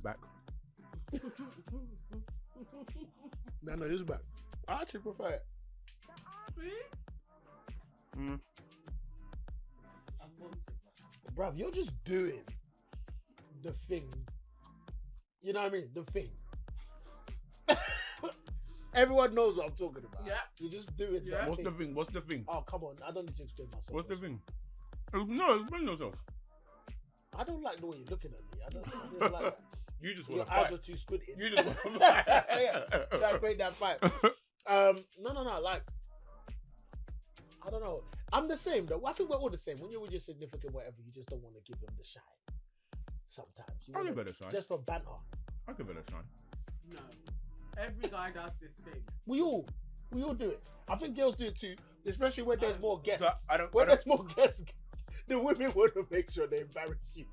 back. Nana is back. I actually prefer it. Mm. Bruv, you're just doing the thing. You know what I mean? The thing. Everyone knows what I'm talking about. Yeah. You're just doing that What's thing. What's the thing? Oh, come on. I don't need to explain myself. What's the thing? No, explain yourself. I don't like the way you're looking at me. I don't like that. You just Your want to eyes fight. are too squinting. You just want to fight. Yeah. Try to break that fight. No. Like, I don't know. I'm the same though. I think we're all the same. When you're with your significant whatever, you just don't want to give them the shine. Sometimes. You I'll wanna- give it a shine. Just for banter. I'll give it a shine. No. Every guy does this thing. We all do it. I think girls do it too, especially when there's more guests. So I don't- when there's more guests, the women want to make sure they embarrass you.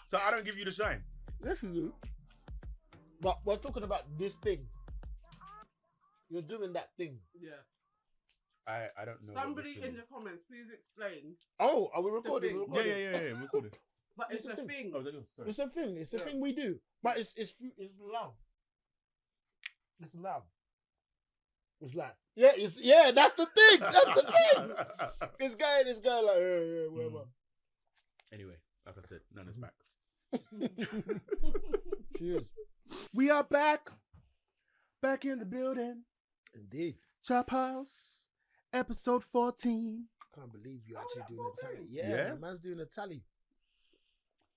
So I don't give you the shine. Yes, you do. But we're talking about this thing. You're doing that thing. Yeah. I don't know. what Somebody this in thing the comments, please explain. Oh, are we recording? thing. We're is. recording. Yeah. Recorded. But it's It's a a thing. Oh, is that yours? Sorry. It's a thing. It's a Yeah. thing we do. But it's love. It's love. It's like that's the thing. That's the thing. This guy like whatever. Anyway, like I said, Nana's back. Cheers. We are back in the building. Indeed. Chophouse, episode 14. Can't believe you're actually doing a tally. Yeah? Yeah, the man's doing a tally.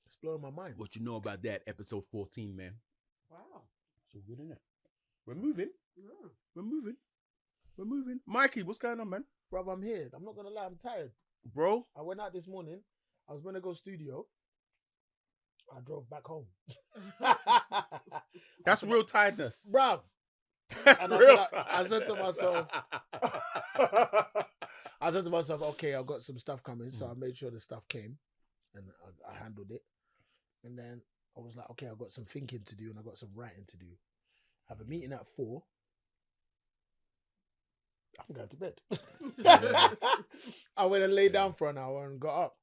It's blowing my mind. What you know about that? Episode 14, man. Wow. So good, isn't it? We're moving. Yeah. We're moving. Mikey, what's going on, man? Bro, I'm here. I'm not gonna lie, I'm tired. Bro, I went out this morning. I was gonna go studio. I drove back home. that's real tiredness. Bruv. That's And real I said to tiredness. myself, I said to myself, okay, I've got some stuff coming. So I made sure the stuff came and I handled it. And then I was like, okay, I've got some thinking to do and I've got some writing to do. I have a meeting at 4. I'm going to bed. I went and lay down for an hour and got up.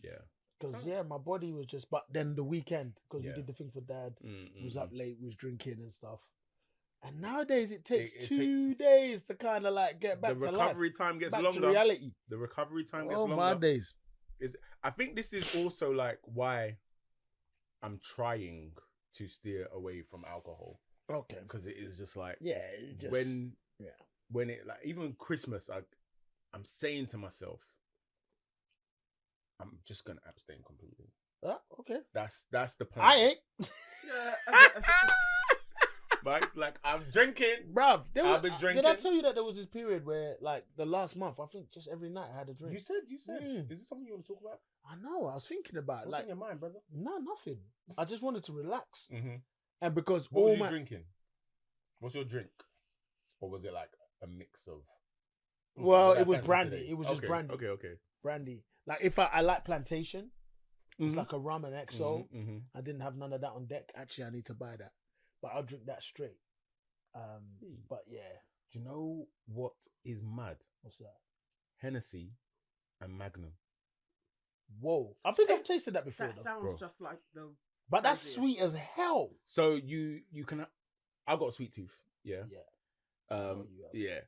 Yeah. Because, my body was just, but then the weekend, because we Yeah. did the thing for dad, Mm-mm. was up late, was drinking and stuff. And nowadays it takes It 2 days to kind of like get back The to life. recovery time gets Back longer. to reality. The recovery time gets Oh, longer. my days. I think this is also like why I'm trying to steer away from alcohol, Okay. because it is just like Yeah, it just, when it like even Christmas, I'm saying to myself, I'm just gonna abstain completely. Okay. That's the plan. I ain't. Yeah. But it's like I'm drinking. Bruv, I've been did I drinking. tell you that there was this period where, like, the last month, I think just every night I had a drink? You said. Mm. Is this something you want to talk about? I know, I was thinking about it. What's Like, in your mind, brother? no, nothing. I just wanted to relax. Mm-hmm. And because What all was you my... drinking? What's your drink? Or was it like a mix of? Well, What I it was fancy brandy. today? It was just Okay, brandy. Okay. Brandy. Like, if I like plantation, it's Mhm. like a rum and XO. Mm-hmm. I didn't have none of that on deck. Actually, I need to buy that. But I'll drink that straight. But yeah, Do you know what is mad? what's that? Hennessy and Magnum. Whoa. I think I've tasted that before, That though. sounds Bro. just like the. But that's craziest. sweet as hell. So you can. I've got a sweet tooth. Yeah. Yeah. know you have. Yeah.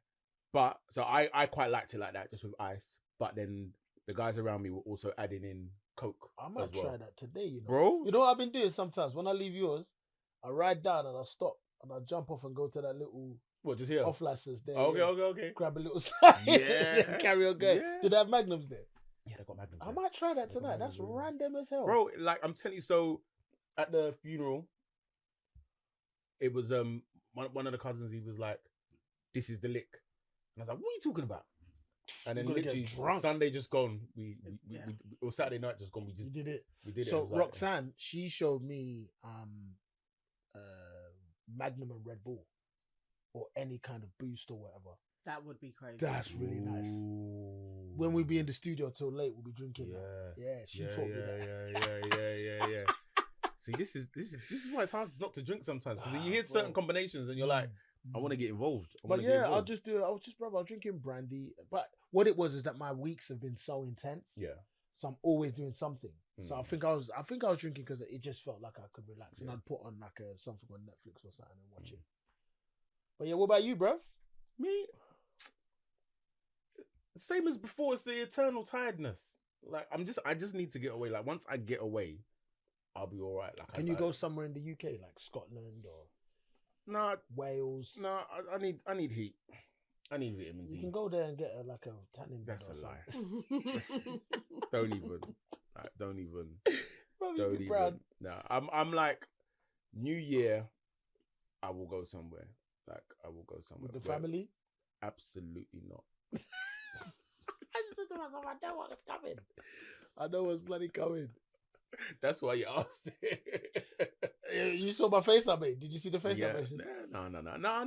But so I quite liked it like that, just with ice. But then the guys around me were also adding in Coke. I might as well. try that today, you know. Bro. You know what I've been doing sometimes? When I leave yours, I ride down and I stop and I jump off and go to that little What, just here? off license there. Okay, yeah. okay. Grab a little side. Yeah. Carry on going. Yeah. Do they have Magnums there? Yeah, they got Magnums. I there. might try that They got tonight. That's Magnums there. random as hell. Bro, like I'm telling you, so at the funeral, it was one of the cousins, he was like, "This is the lick." And I was like, "What are you talking about?" And then You're gonna get literally drunk. Sunday just gone. We Yeah. or Saturday night just gone. We You just did it. we did it. So It was like- Roxanne, she showed me Magnum and Red Bull or any kind of boost or whatever. That would be crazy. That's really nice. Ooh. When we be in the studio till late, we'll be drinking that. Yeah. Yeah, she taught me that. Yeah. See, this is why it's hard not to drink sometimes, because you hear Bro. certain combinations and you're like, I want to get involved. But yeah, I'll just do it. I was drinking brandy. But what it was is that my weeks have been so intense. Yeah. So I'm always doing something. So I think I was drinking because it just felt like I could relax, and I'd put on like something on Netflix or something and watch it. But yeah, what about you, bruv? Me, same as before. It's the eternal tiredness. Like I just need to get away. Like once I get away, I'll be all right. Like, Can you go somewhere in the UK, like Scotland or Nah, Wales? nah. I need heat. I need vitamin D. You can go there and get like a tanning bed. That's or a lie. something. Don't even. Like, don't even. Bro, you Don't be even. proud. Nah, I'm like, New Year, I will go somewhere. Like I will go somewhere. With the where- family? Absolutely not. I just said to myself, I know what's coming. I know what's bloody coming. That's why you asked. You saw my face I made. Did you see the face I Yeah. made? No. I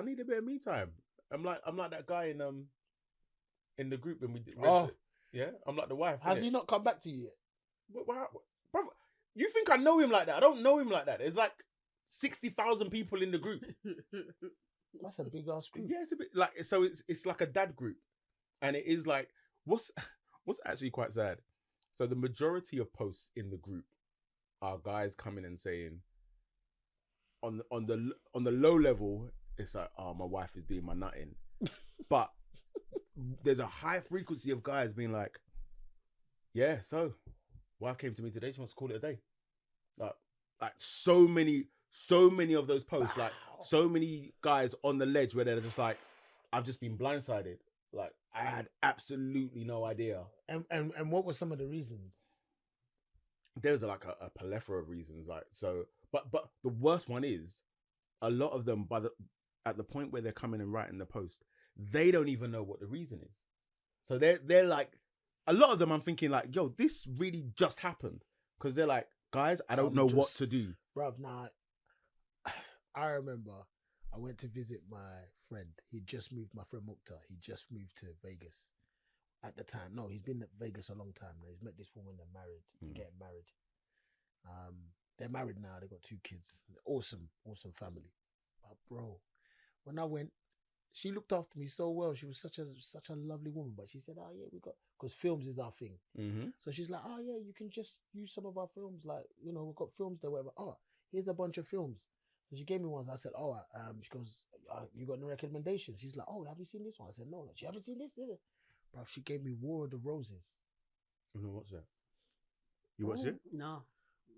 need a bit of me time. I'm like that guy in the group when we did. Yeah. I'm like the wife. Has innit? he not come back to you yet? Bro, you think I know him like that? I don't know him like that. There's like 60,000 people in the group. That's a big ass group. Yeah, it's a bit like so. It's like a dad group, and it is like what's actually quite sad. So the majority of posts in the group are guys coming and saying, on the low level, it's like, oh, my wife is doing my nutting, but there's a high frequency of guys being like, yeah, so wife came to me today. She wants to call it a day. Like so many of those posts, like so many guys on the ledge where they're just like, I've just been blindsided. Like I had absolutely no idea. And what were some of the reasons? There's like a plethora of reasons. Like so, but the worst one is a lot of them at the point where they're coming and writing the post, they don't even know what the reason is. So they're like, a lot of them I'm thinking like, yo, this really just happened, because they're like, guys, I don't know what to do. Bruv, now, I remember I went to visit my friend. He just moved, my friend Mukhtar. He just moved to Vegas at the time. No, he's been at Vegas a long time now. He's met this woman, they're married. They're getting married. They're married now. They got 2 kids. Awesome family. But bro, when I went, she looked after me so well. She was such a lovely woman. But she said, "Oh yeah, because films is our thing." Mm-hmm. So she's like, "Oh yeah, you can just use some of our films. Like, you know, we've got films there, whatever. Oh, here's a bunch of films." So she gave me ones. I said, "Oh, she goes, you got no recommendations?" She's like, "Oh, have you seen this one?" I said, "No, you haven't seen this, is it?" Bro, she gave me War of the Roses. What's that? You watched it? No.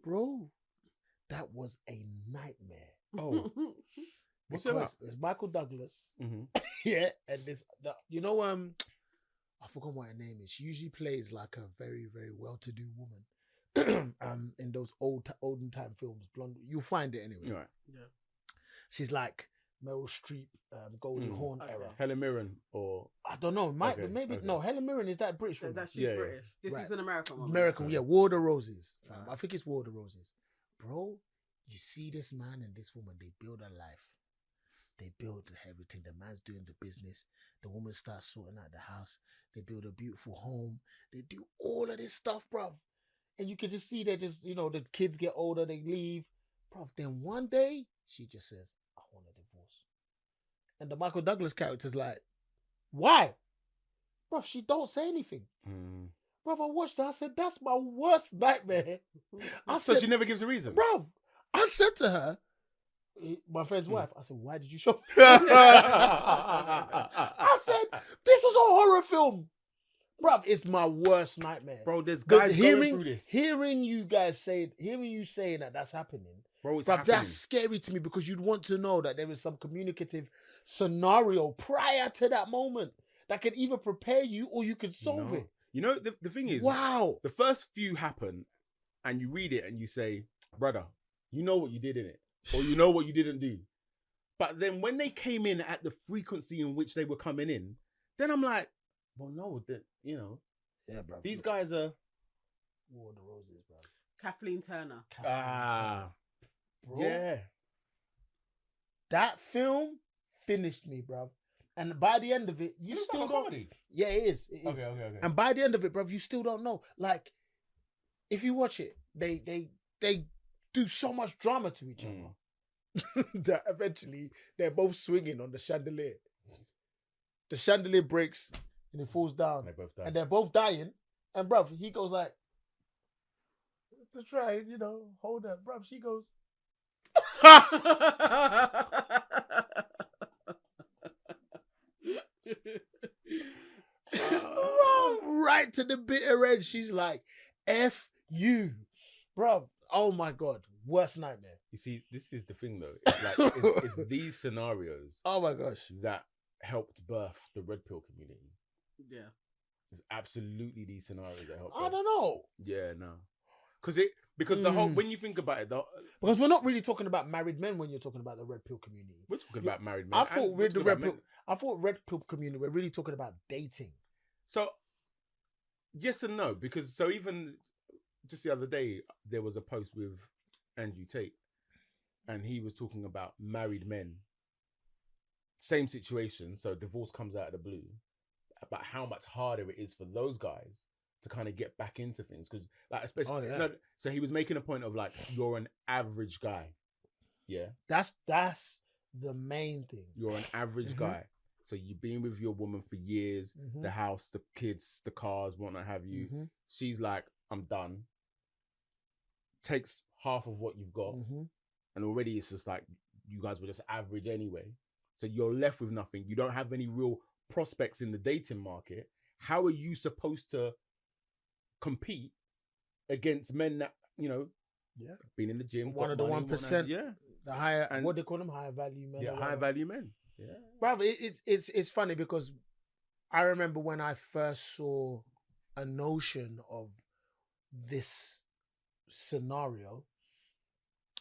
Bro, that was a nightmare. Oh, what's it about? It's Michael Douglas. Mm-hmm. Yeah, and you know, I forgot what her name is. She usually plays like a very, very well-to-do woman. In those olden time films, blonde. You'll find it anyway. Right. Yeah. She's like Meryl Streep, Goldie Hawn Okay. era. Helen Mirren or I don't know. Okay, Maybe okay. no. Helen Mirren is that British woman? She's Yeah, yeah. British. This Right. is an American woman. American, Okay. yeah. War of the Roses, fam. Right. I think it's War of the Roses, bro. You see this man and this woman, they build a life. They build everything. The man's doing the business. The woman starts sorting out the house. They build a beautiful home. They do all of this stuff, bruv. And you can just see that just, you know, the kids get older, they leave. Bruv, then one day, she just says, I want a divorce. And the Michael Douglas character's like, why? Bruv, she don't say anything. Bruv, I watched that. I said, that's my worst nightmare. I so said, she never gives a reason. bruv, I said to her, my friend's wife, I said, why did you show me? I I said, this was a horror film. Bruv, it's my worst nightmare. Bro, there's guys going through this. Hearing you saying that that's happening, Bro, it's bruv, happening. that's scary to me, because you'd want to know that there is some communicative scenario prior to that moment that could either prepare you or you could solve No. it. You know, the thing is, Wow. the first few happen and you read it and you say, brother, you know what you did in it, or you know what you didn't do. But then when they came in at the frequency in which they were coming in, then I'm like, well, no, that, you know, Yeah, bruv. these guys are, War of the Roses, bruv. Kathleen Turner. Bro, yeah. that film finished me, bruv. And by the end of it, you It's still like a don't. comedy. Yeah, it is. It is. Okay. And by the end of it, bruv, you still don't know. Like, if you watch it, they do so much drama to each other that eventually they're both swinging on the chandelier. The chandelier breaks and it falls down, They both died. and they're both dying. And bruv, he goes like, to try and, hold her. Bruv, she goes, right to the bitter end. She's like, F you. Bruv, oh my God. Worst nightmare. You see, this is the thing though. It's like it's these scenarios Oh my gosh. that helped birth the red pill community. Yeah. It's absolutely these scenarios that helped. I don't know. Yeah, no. Because the whole, when you think about it, Because we're not really talking about married men when you're talking about the red pill community. we're talking about married men. I thought and we're with the talking red about pill, men. I thought red pill community, we're really talking about dating. So, yes and no, because so even just the other day there was a post with Andrew Tate, and he was talking about married men. Same situation, so divorce comes out of the blue, about how much harder it is for those guys to kind of get back into things, because like especially so he was making a point of like, you're an average guy, yeah, That's the main thing. you're an average guy, so you've been with your woman for years, the house, the kids, the cars, whatnot have you. She's like, I'm done, takes half of what you've got, and already it's just like, you guys were just average anyway, so you're left with nothing. You don't have any real prospects in the dating market. How are you supposed to compete against men that, been in the gym, One of the 1%, yeah, the higher, and what they call them, higher value men. yeah, high value men, yeah. Bro, it's funny because I remember when I first saw a notion of this scenario,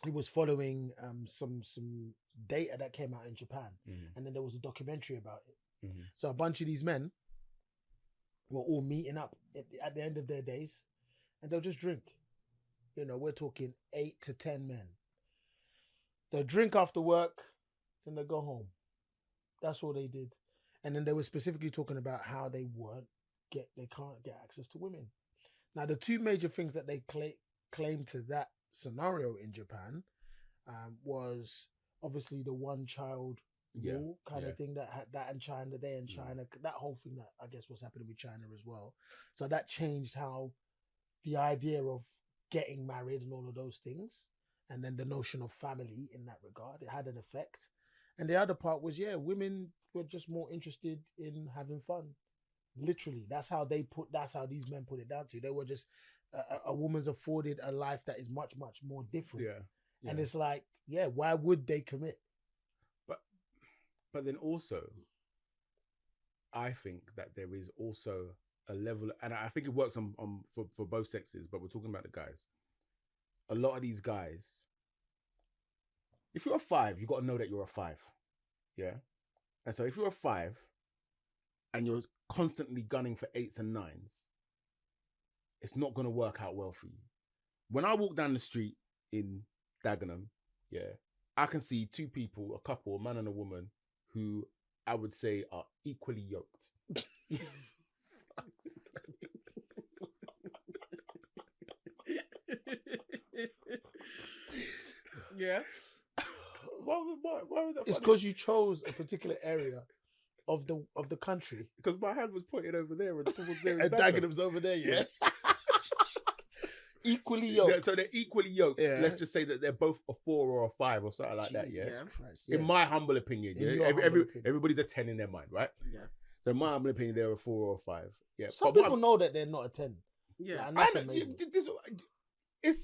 it was following some data that came out in Japan, and then there was a documentary about it. So a bunch of these men were all meeting up at the end of their days, and they'll just drink. We're talking 8 to 10 men. They'll drink after work, then they'll go home. That's all they did. And then they were specifically talking about how they can't get access to women. Now, the two major things that they claim to that scenario in Japan was obviously the one child rule kind of thing that had that in China, that whole thing that I guess was happening with China as well. So that changed how the idea of getting married and all of those things, and then the notion of family in that regard, it had an effect. And the other part was, women were just more interested in having fun. Literally, that's how these men put it down to. They were just a woman's afforded a life that is much, much more different. Yeah. And it's like, why would they commit? But then also, I think that there is also a level, and I think it works for both sexes, but we're talking about the guys. A lot of these guys, if you're a 5, you got to know that you're a 5. Yeah? And so if you're a 5 and you're constantly gunning for 8s and 9s, it's not going to work out well for you. When I walk down the street in Dagenham, I can see two people, a couple, a man and a woman, who I would say are equally yoked. Yeah. Why was that? It's because you chose a particular area of the country. Because my hand was pointed over there and towards there. And Dagenham's over there, yeah. Equally yoked. Yeah, so they're equally yoked. Yeah. Let's just say that they're both a 4 or a 5 or something like that. Jesus Yeah. Christ, yeah. In my humble opinion, everybody's a 10 in their mind, right? Yeah. So in my humble opinion, they're a 4 or a 5. Yeah. Some people know that they're not a 10. Yeah. And that's amazing.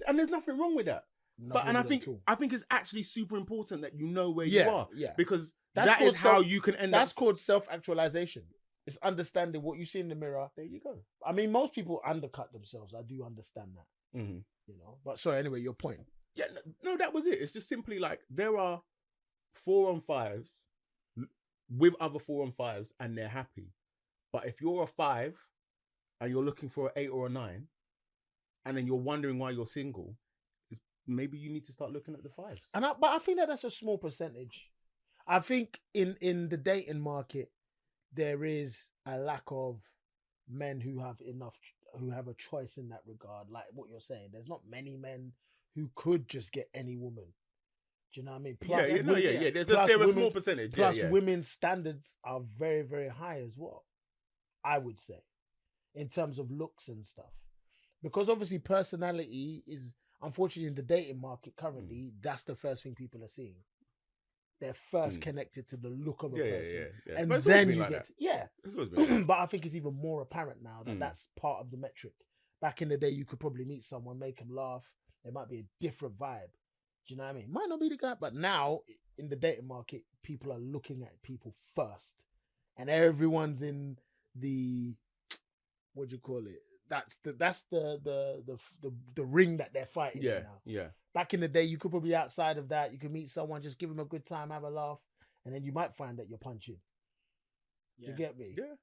And there's nothing wrong with that. Nothing I with think it at all. I think it's actually super important that you know where you are. Yeah. Because That's that called is how you can end That's up. called self-actualization. It's understanding what you see in the mirror. There you go. I mean, most people undercut themselves. I do understand that. Mm-hmm. But sorry, anyway, your point. Yeah, no, that was it. It's just simply like there are 4-on-5s with other 4-on-5s and they're happy. But if you're a 5 and you're looking for an 8 or a 9 and then you're wondering why you're single, maybe you need to start looking at the 5s. But I think that's a small percentage. I think in the dating market, there is a lack of men who have a choice in that regard. Like what you're saying, there's not many men who could just get any woman. Do you know what I mean? Plus, They're a small percentage. Plus, women's standards are very, very high as well, I would say, in terms of looks and stuff. because obviously personality is, unfortunately, in the dating market currently, that's the first thing people are seeing. They're first connected to the look of a person. Yeah. And But it's always then been you like get, that. yeah. It's always been like that. But I think it's even more apparent now that that's part of the metric. Back in the day, you could probably meet someone, make them laugh. There might be a different vibe. Do you know what I mean? Might not be the guy, but now in the dating market, people are looking at people first. And everyone's in the, what do you call it? That's the ring that they're fighting in now. Yeah. Back in the day, you could probably be outside of that. You could meet someone, just give them a good time, have a laugh, and then you might find that you're punching. Do you get me? Yeah.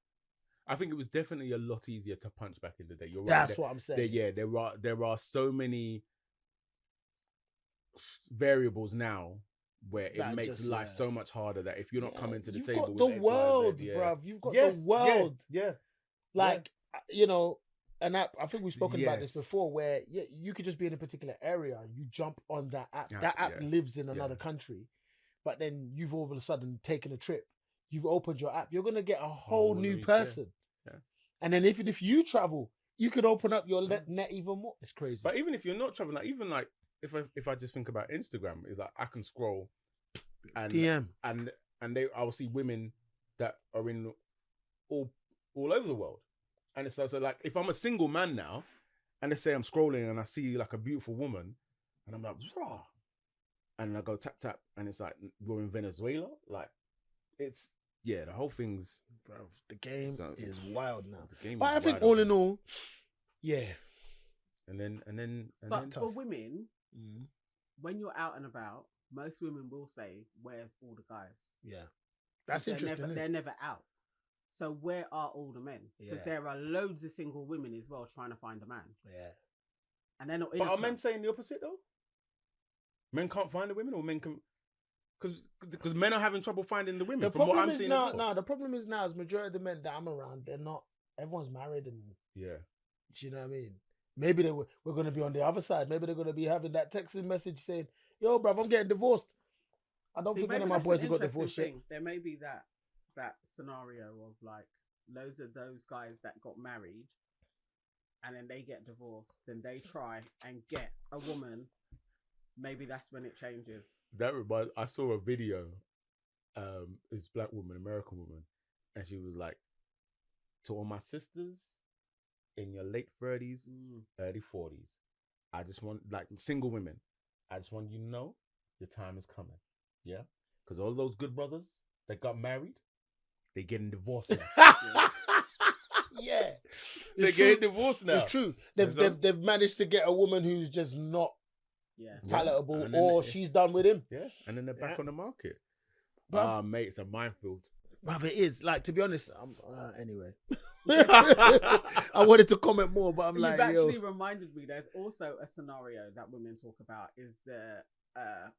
I think it was definitely a lot easier to punch back in the day. You're right. That's what I'm saying. There are so many variables now where it That makes just, life so much harder that if you're not coming to the You've table got with the X, Y, Z, world, bruv. You've got Yes, the world. Yeah. Like, you know, and I think we've spoken about this Yes. before, where you could just be in a particular area, you jump on that app. Yeah, That app yeah, lives in another country, but then you've all of a sudden taken a trip. You've opened your app. You're gonna get a whole new person. Yeah. And then if you travel, you could open up your net even more. It's crazy. But even if you're not traveling, like even like if I just think about Instagram, is like I can scroll and DM and I will see women that are in all over the world. And it's so like if I'm a single man now, and let's say I'm scrolling and I see like a beautiful woman, and I'm like, raw, and I go tap, and it's like we're in Venezuela. Like it's the whole thing's, bro. The game is wild now. The game but is I think wild all out in there. all, yeah. And then But tough. for women, Mm. when you're out and about, most women will say, "Where's all the guys?" Yeah, that's They're interesting. Never, innit? they're never out. So where are all the men? Because Yeah. there are loads of single women as well trying to find a man, Yeah. and they're not. In But a are club. men saying the opposite though? Men can't find the women, or men can, because men are having trouble finding the women. The from what problem I'm is seeing now, as well. the problem is now, is majority of the men that I'm around, they're not. Everyone's married, and Yeah. do you know what I mean? Maybe we're going to be on the other side. Maybe they're going to be having that texting message saying, "Yo, bruv, I'm getting divorced." I don't See, think any maybe of my that's boys an have got interesting divorced yet. thing. There may be that scenario of like loads of those guys that got married and then they get divorced, then they try and get a woman. Maybe that's when it changes. That reminds. I saw a video. This black woman, American woman, and she was like, "To all my sisters in your late 30s, early 40s, I just want, like, single women, I just want you to know your time is coming. Yeah, because all those good brothers that got married, they getting divorced now. Yeah, They're it's true. getting divorced now. It's true. They've managed to get a woman who's just not palatable, And then or she's done with him. Yeah, and then they're back on the market. Bruv. Mate, it's a minefield. Bruv, it is. Like, to be honest, anyway. I wanted to comment more, but I'm You've like, actually yo. reminded me. There's also a scenario that women talk about is the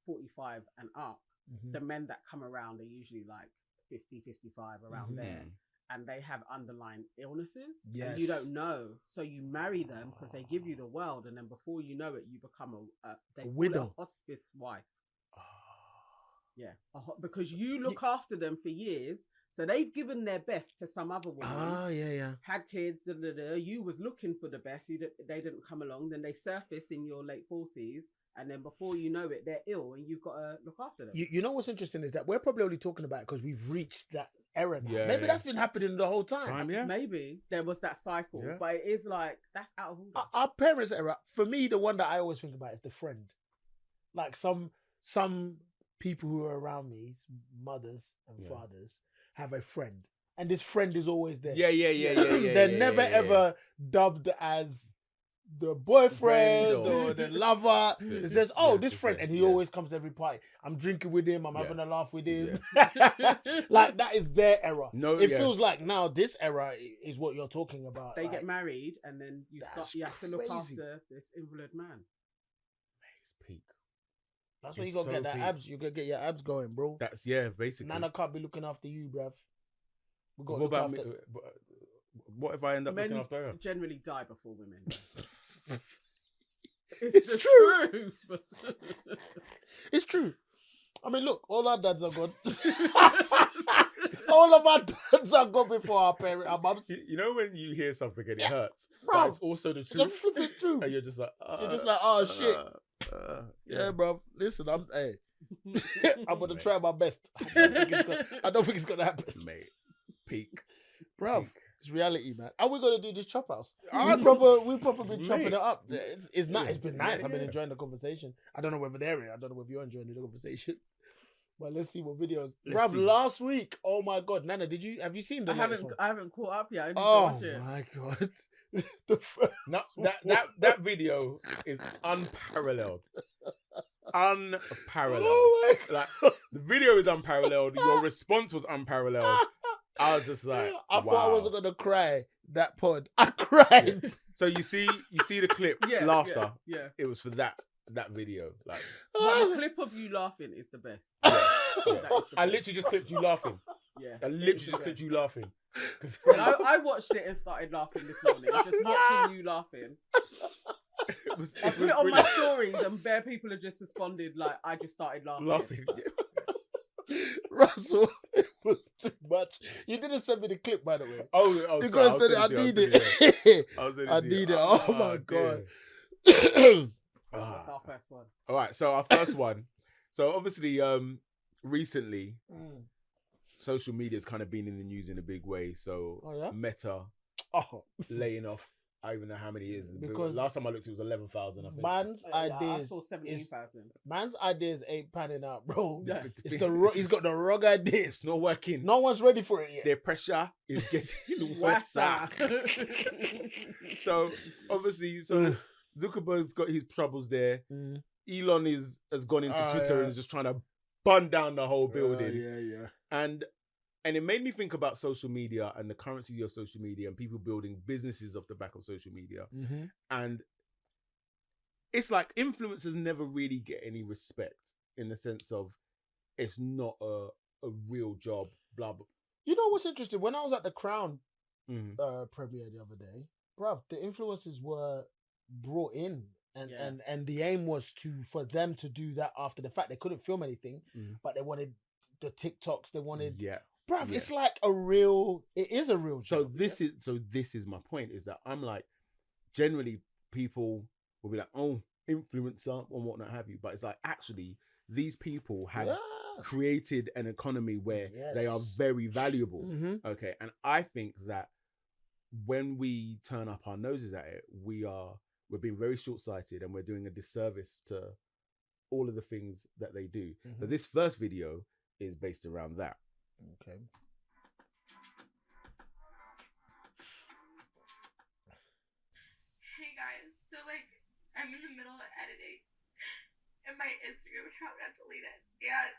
45 and up. Mhm. The men that come around are usually like 50, 55 around there, and they have underlying illnesses. And you Yes. don't know, so you marry them because they give you the world, and then before you know it, you become a widow. hospice wife. Yeah, because you look after them for years, so they've given their best to some other woman. Yeah. Had kids, you was looking for the best. They didn't come along. Then they surface in your late 40s, and then before you know it, they're ill, and you've got to look after them. You know what's interesting is that we're probably only talking about it because we've reached that era now. Yeah, Maybe yeah. that's been happening the whole time. Maybe there was that cycle, Yeah. but it is like that's out of order. Our parents' era, for me, the one that I always think about is the friend. Like some people who are around me, mothers and fathers, have a friend, and this friend is always there. Yeah. They're never ever dubbed as the boyfriend or the lover. It says, "Oh, this friend," and he always comes to every party. I'm drinking with him. I'm having a laugh with him. Like, that is their era. No, it feels like now this era is what you're talking about. They like, get married, and then you have to look crazy. after this invalid man. It's peak. That's when you It's gotta so get that peak. abs. You gotta get your abs going, bro. That's basically. Nana can't be looking after you, bruv. We got What to look about me? after. What if I end up Men looking after her? generally die before women. It's the true. truth. It's true. I mean, look, all our dads are gone. All of our parents are gone before our mums. You know when you hear something and it hurts, Bro, but it's also the It's a truth, flipping truth. and you're just like, oh shit. yeah. Bro. Listen, I'm gonna try my best. I don't think it's gonna happen, Mate. Peak. bro. It's reality, man. And we're gonna do this chop house. Ah, We proper been chopping mate. it up. It's nice. Yeah, It's been nice. yeah, I've been yeah. enjoying the conversation. I don't know whether they're in. I don't know whether you're enjoying the conversation. But let's see what videos. Let's Bruv, see. last week. Oh my god, Nana, have you seen the I latest one? haven't caught up yet. I need to Oh watch it. my god. The fir- No, that video is unparalleled. Unparalleled. Oh my Like the video is unparalleled. Your response was unparalleled. I was just like, I thought I wow. wasn't gonna cry that pod. I cried. Yeah. So you see the clip, Yeah, laughter. Yeah. It was for that video. Like, But the clip of you laughing is the best. yeah. That is the I best. literally just clipped you laughing. Yeah. I literally just clipped you laughing. 'Cause I watched it and started laughing this morning. Just watching you laughing. it was I put it on my brilliant. stories and bare people have just responded like I just started laughing. Laughing. Russell, it was too much. You didn't send me the clip, by the way. Oh, You sorry, gotta send it. I need it. I need it. Oh my god. That's our first one. All right, so our first one. So obviously, recently, social media's kind of been in the news in a big way. So Oh, yeah? Meta Oh, laying off. I don't even know how many years. Because last time I looked, it was 11,000. I think. man's I ideas. saw 17,000. Man's ideas ain't panning out, bro. Yeah. It's he's got the wrong ideas. It's not working. No one's ready for it yet. Their pressure is getting worse. So obviously, Zuckerberg's got his troubles there. Elon has gone into Twitter and is just trying to bun down the whole building. Yeah. And it made me think about social media and the currency of social media and people building businesses off the back of social media. And it's like influencers never really get any respect in the sense of it's not a real job, blah, blah. You know what's interesting? When I was at the Crown Mhm. premiere the other day, bruv, the influencers were brought in. Yeah. And the aim was for them to do that after the fact. They couldn't film anything, Mhm. but they wanted the TikToks. They wanted, Yeah. bruv, Yeah. it's like it is a real So job. this is my point, is that I'm like, generally people will be like, oh, influencer and whatnot have you. But it's like, actually, these people have Yeah. created an economy where they are Yes. very valuable. Mhm. Okay. And I think that when we turn up our noses at it, we're being very short-sighted and we're doing a disservice to all of the things that they do. So Mhm. this first video is based around that. Okay. Hey guys, so like I'm in the middle of editing and my Instagram account got deleted and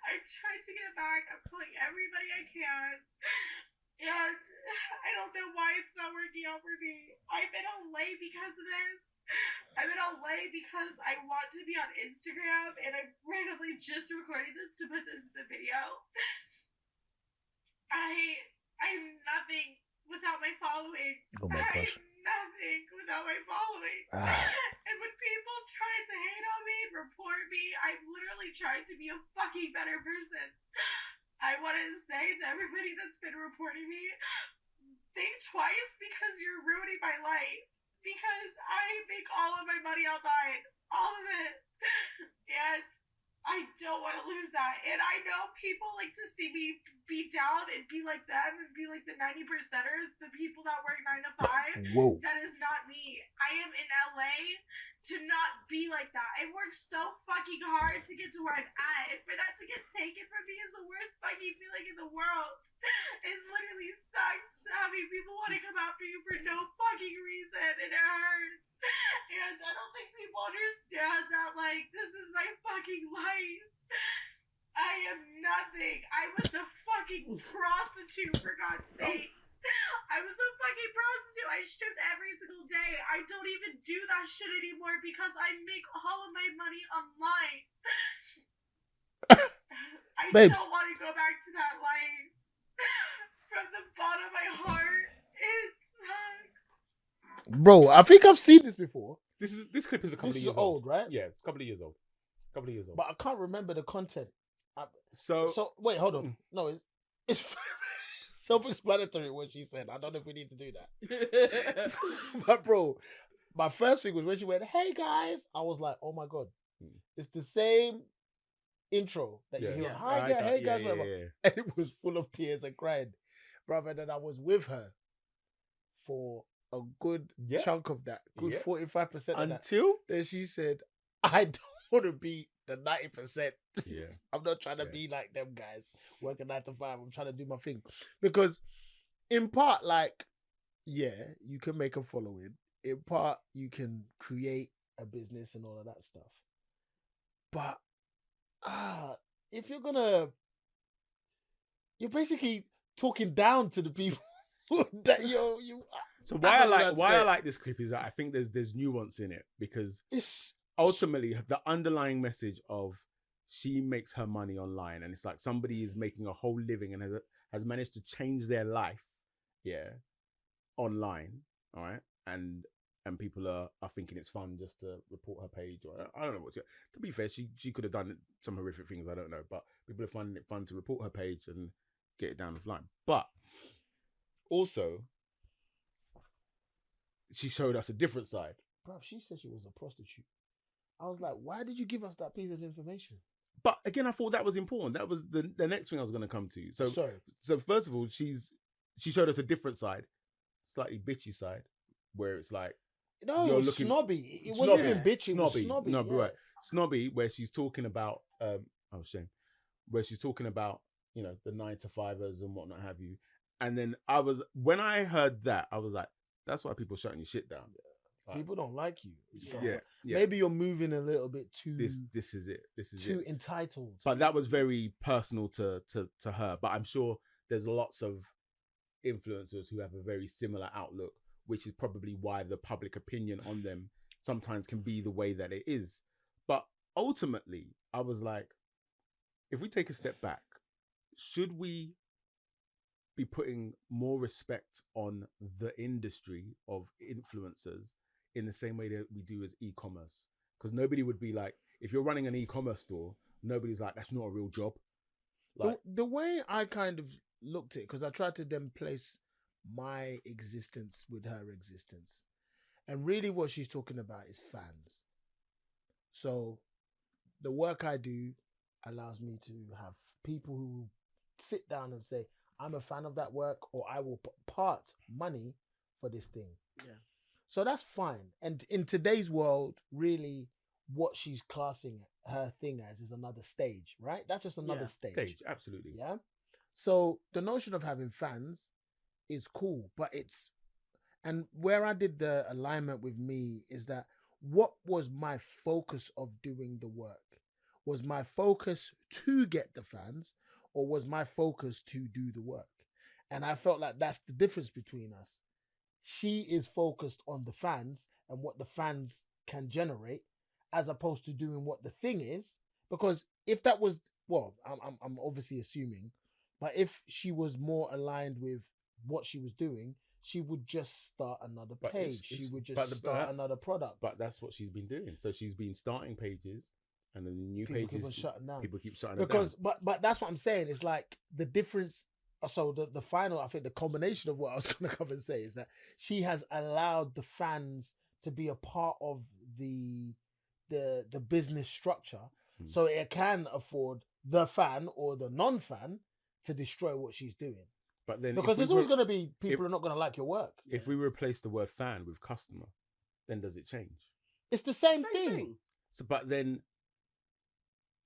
I'm trying to get it back. I'm calling everybody I can and I don't know why it's not working out for me. I've been on late because of this. I've been on late because I want to be on Instagram and I'm randomly just recording this to put this in the video. I'm nothing without my following. Oh my gosh. I'm nothing without my following. Ah. And when people try to hate on me and report me, I'm literally trying to be a fucking better person. I want to say to everybody that's been reporting me, think twice because you're ruining my life. Because I make all of my money online. All of it. And I don't want to lose that. And I know people like to see me be down and be like them and be like the 90%ers, the people that work 9 to 5. Whoa. That is not me. I am in LA to not be like that. I worked so fucking hard to get to where I'm at. And for that to get taken from me is the worst fucking feeling in the world. It literally sucks having people want to come after you for no fucking reason. And it hurts. And I don't think people understand that, like, this is my fucking life. I am nothing. I was a fucking prostitute, for God's sakes. I was a fucking prostitute. I stripped every single day. I don't even do that shit anymore because I make all of my money online. I Babes. don't want to go back to that life. From the bottom of my heart, it sucks. Bro, I think I've seen this before. This clip is a couple This of is years old, right? Yeah, it's a couple of years old. But I can't remember the content. So So wait, hold on. No, it's self-explanatory what she said. I don't know if we need to do that. But bro, my first thing was when she went, "Hey guys," I was like, "Oh my god, it's the same intro that you hear. Yeah. Hi, hey guys, whatever." And it was full of tears and crying, brother. And then I was with her for a good chunk of that, good 45% of that. Until then she said, "I don't want to be the 90%. Yeah. I'm not trying to be like them guys working 9 to 5. I'm trying to do my thing." Because in part, like, yeah, you can make a following. In part, you can create a business and all of that stuff. But if you're basically talking down to the people that you. So why I like this clip is that I think there's nuance in it, because It's ultimately the underlying message of she makes her money online, and it's like somebody is making a whole living and has managed to change their life, online, all right, and people are thinking it's fun just to report her page, or I don't know what. To be fair, she could have done some horrific things, I don't know, but people are finding it fun to report her page and get it down the line. But also, she showed us a different side. Bro, she said she was a prostitute. I was like, why did you give us that piece of information? But again, I thought that was important. That was the next thing I was going to come to. So, so first of all, she showed us a different side, slightly bitchy side, where it's like, no, you're looking snobby. It snobby, wasn't even bitchy. Snobby. It was snobby. No, right. Snobby, where she's talking about, where she's talking about, the 9 to 5ers and whatnot have you. And then when I heard that, I was like, that's why people shutting your shit down. Like, people don't like you. So yeah. Maybe you're moving a little bit too. This is it. This is too it. entitled. But that was very personal to her. But I'm sure there's lots of influencers who have a very similar outlook, which is probably why the public opinion on them sometimes can be the way that it is. But ultimately, I was like, if we take a step back, should we be putting more respect on the industry of influencers in the same way that we do as e-commerce? Because nobody would be like, if you're running an e-commerce store, nobody's like, that's not a real job. Like the way I kind of looked at it, because I tried to then place my existence with her existence, and really what she's talking about is fans. So the work I do allows me to have people who sit down and say, I'm a fan of that work, or I will part money for this thing. Yeah. So that's fine. And in today's world, really what she's classing her thing as is another stage, right? That's just another stage. Absolutely. Yeah. So the notion of having fans is cool, but and where I did the alignment with me is that what was my focus of doing the work? Was my focus to get the fans, or was my focus to do the work? And I felt like that's the difference between us. She is focused on the fans and what the fans can generate, as opposed to doing what the thing is. Because if that was, well, I'm obviously assuming, but if she was more aligned with what she was doing, she would just start another page. She would just start another product. But that's what she's been doing. So she's been starting pages, and then the new pages keep on shutting down. People keep shutting them down. But that's what I'm saying. It's like the difference. So the final, I think the combination of what I was going to come and say is that she has allowed the fans to be a part of the business structure, so it can afford the fan or the non-fan to destroy what she's doing. But then, because there's always going to be people who are not going to like your work. If we replace the word fan with customer, then does it change? It's the same thing. So, but then,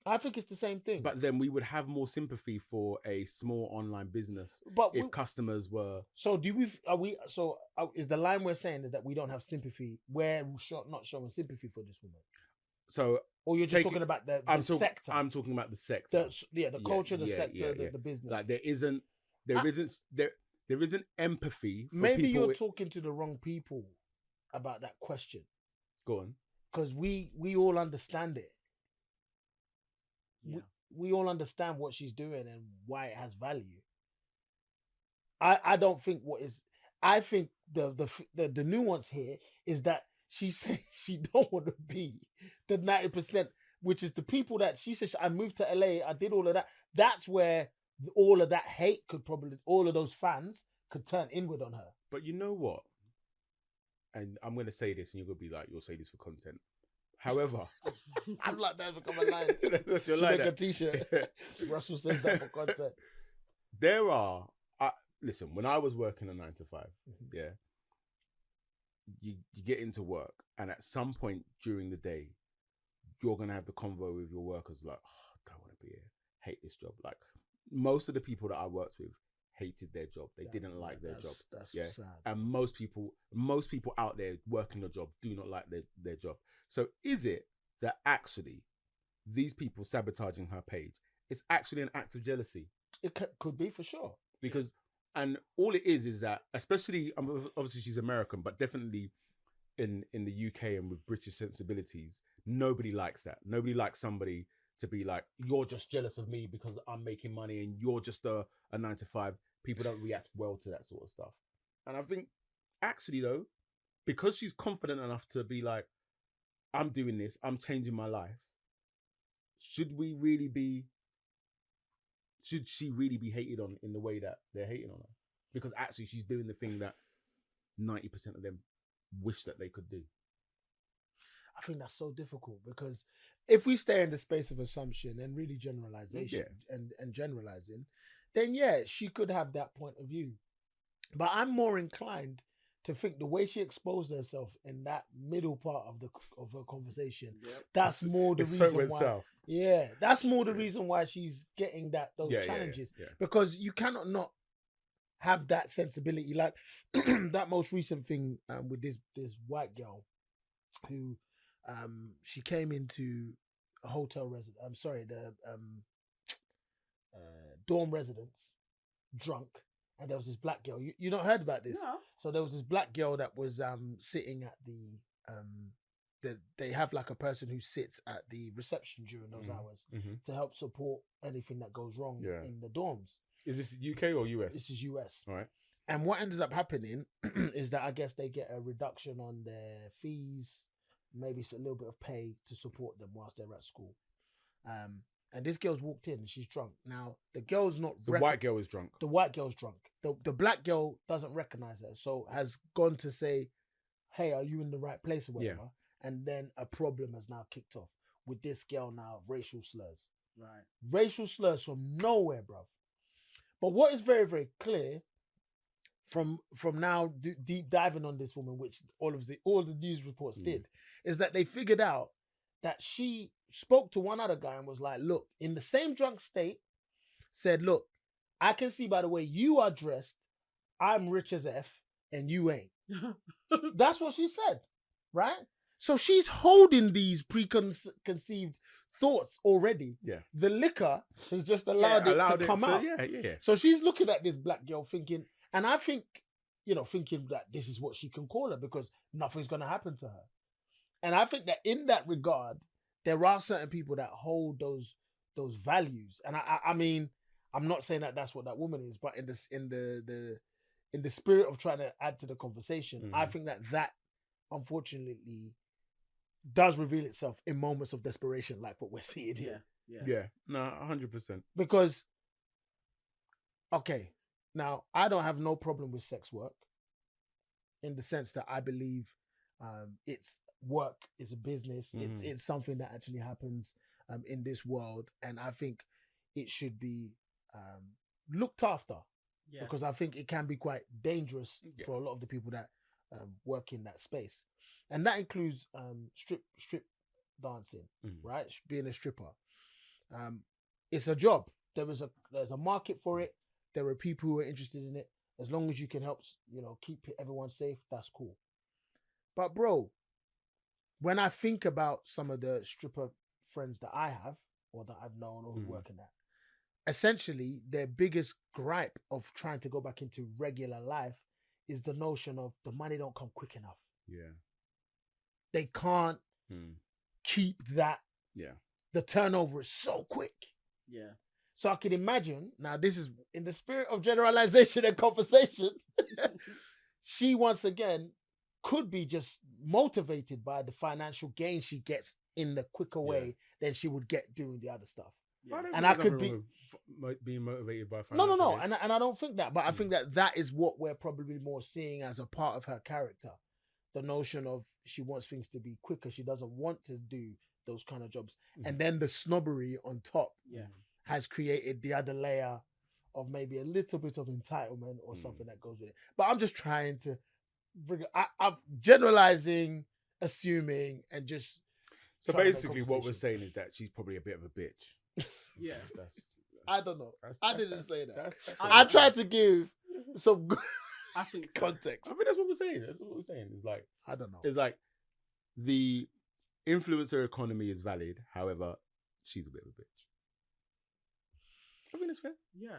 I think it's the same thing. But then we would have more sympathy for a small online business if customers were. So is the line we're saying is that we don't have sympathy? We're not showing sympathy for this woman. So, or you're just talking about the sector. I'm talking about the sector. The culture, the sector, the business. Like there isn't empathy. For maybe people. You're talking to the wrong people about that question. Go on. Because we all understand it. Yeah. We all understand what she's doing and why it has value. I don't think I think the nuance here is that she's saying she don't want to be the 90%, which is the people that she says, I moved to LA, I did all of that. That's where all of that hate could probably, all of those fans could turn inward on her. But you know what? And I'm going to say this, and you're going to be like, you'll say this for content. However, I'm like, that's become a line. That's your Should line, make a that. t-shirt. Russell says that for content. There are, listen, when I was working a 9 to 5, yeah, you get into work, and at some point during the day, you're going to have the convo with your workers like, oh, I don't want to be here. Hate this job. Like, most of the people that I worked with hated their job. They didn't like their job. That's sad. And most people out there working a job do not like their job. So is it that actually these people sabotaging her page is actually an act of jealousy? It could be, for sure. Because, and all it is that, especially, obviously she's American, but definitely in the UK and with British sensibilities, nobody likes that. Nobody likes somebody to be like, you're just jealous of me because I'm making money and you're just a 9 to 5. People don't react well to that sort of stuff. And I think, actually though, because she's confident enough to be like, I'm doing this, I'm changing my life, should she really be hated on in the way that they're hating on her? Because actually she's doing the thing that 90% of them wish that they could do. I think that's so difficult, because if we stay in the space of assumption and really generalization and generalizing, then yeah, she could have that point of view. But I'm more inclined to think the way she exposed herself in that middle part of her conversation, that's more the reason why. Yeah, that's more the reason why she's getting those challenges. Yeah. Because you cannot not have that sensibility. Like that most recent thing with this white girl who she came into a hotel residence. I'm sorry, the dorm residence drunk, and there was this black girl. You not heard about this? No. So there was this black girl that was sitting at they have like a person who sits at the reception during those hours to help support anything that goes wrong in the dorms. Is this UK or US? This is US. All right. And what ends up happening is that I guess they get a reduction on their fees, maybe a little bit of pay to support them whilst they're at school. And this girl's walked in and she's drunk. Now, the girl's not... The white girl is drunk. The white girl's drunk. The black girl doesn't recognize her, so has gone to say, hey, are you in the right place or whatever? Yeah. And then a problem has now kicked off with this girl now, racial slurs. Right. Racial slurs from nowhere, bruv. But what is very, very clear from now deep diving on this woman, which all the news reports did, is that they figured out that she spoke to one other guy and was like, look, in the same drunk state, said, look, I can see by the way you are dressed, I'm rich as F and you ain't. That's what she said, right? So she's holding these preconceived thoughts already. Yeah. The liquor has just allowed it to come out. Yeah. So she's looking at this black girl thinking, and I think, thinking that this is what she can call her because nothing's going to happen to her. And I think that in that regard, there are certain people that hold those values. And I mean, I'm not saying that that's what that woman is, but in the spirit of trying to add to the conversation, I think that unfortunately does reveal itself in moments of desperation, like what we're seeing here. Yeah. No, 100%. Because, okay, now I don't have no problem with sex work in the sense that I believe it's work is a business. It's something that actually happens in this world, and I think it should be looked after because I think it can be quite dangerous for a lot of the people that work in that space, and that includes strip dancing, right? Being a stripper, it's a job. There's a market for it. There are people who are interested in it. As long as you can help, keep everyone safe, that's cool. But bro, when I think about some of the stripper friends that I have or that I've known or who work in that, essentially their biggest gripe of trying to go back into regular life is the notion of the money don't come quick enough. Yeah. They can't keep that. Yeah. The turnover is so quick. Yeah. So I can imagine, now this is in the spirit of generalization and conversation, she once again could be just motivated by the financial gain she gets in the quicker way than she would get doing the other stuff. Yeah. don't And think I there's could nothing wrong with being motivated by No, financial gain. and I don't think that, but I think that is what we're probably more seeing as a part of her character. The notion of she wants things to be quicker, she doesn't want to do those kind of jobs, and then the snobbery on top Yeah. has created the other layer of maybe a little bit of entitlement or something that goes with it. But I'm just trying to bring. I'm generalizing, assuming, and just. So trying to make basically, what we're conversation. saying is that she's probably a bit of a bitch. Yeah. I don't know. I didn't say that. That's I tried to give some good I think so. context. I mean, that's what we're saying. That's what we're saying. It's like I don't know. it's like the influencer economy is valid. However, she's a bit of a bitch. I think it's fair. Yeah.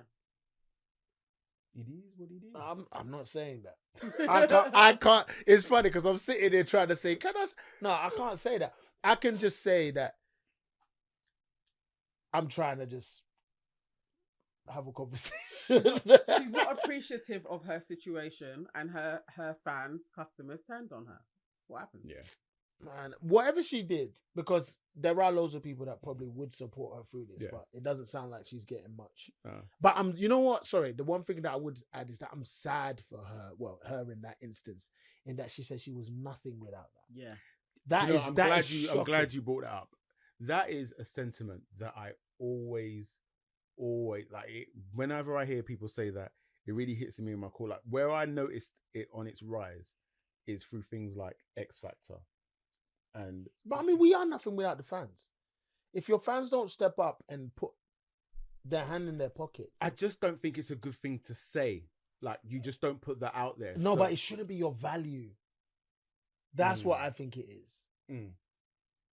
It is what it is. I'm not saying that. I can't. It's funny because I'm sitting there trying to say, no, I can't say that. I can just say that I'm trying to just have a conversation. She's not appreciative of her situation, and her fans, customers turned on her. That's what happened. Yeah. Man, whatever she did, because there are loads of people that probably would support her through this, Yeah. but it doesn't sound like she's getting much. Uh. But you know what? Sorry, the one thing that I would add is that I'm sad for her. Well, her in that instance, in that she said she was nothing without that. Yeah. That Do you know, is I'm that glad is you. I'm shocking. glad you brought that up. That is a sentiment that I always like. Whenever I hear people say that, it really hits me in my core. Like where I noticed it on its rise is through things like X Factor, and But I mean, we are nothing without the fans. If your fans don't step up and put their hand in their pockets, I just don't think it's a good thing to say. Like you just don't put that out there. no, So- but it shouldn't be your value. That's what I think it is. Mm.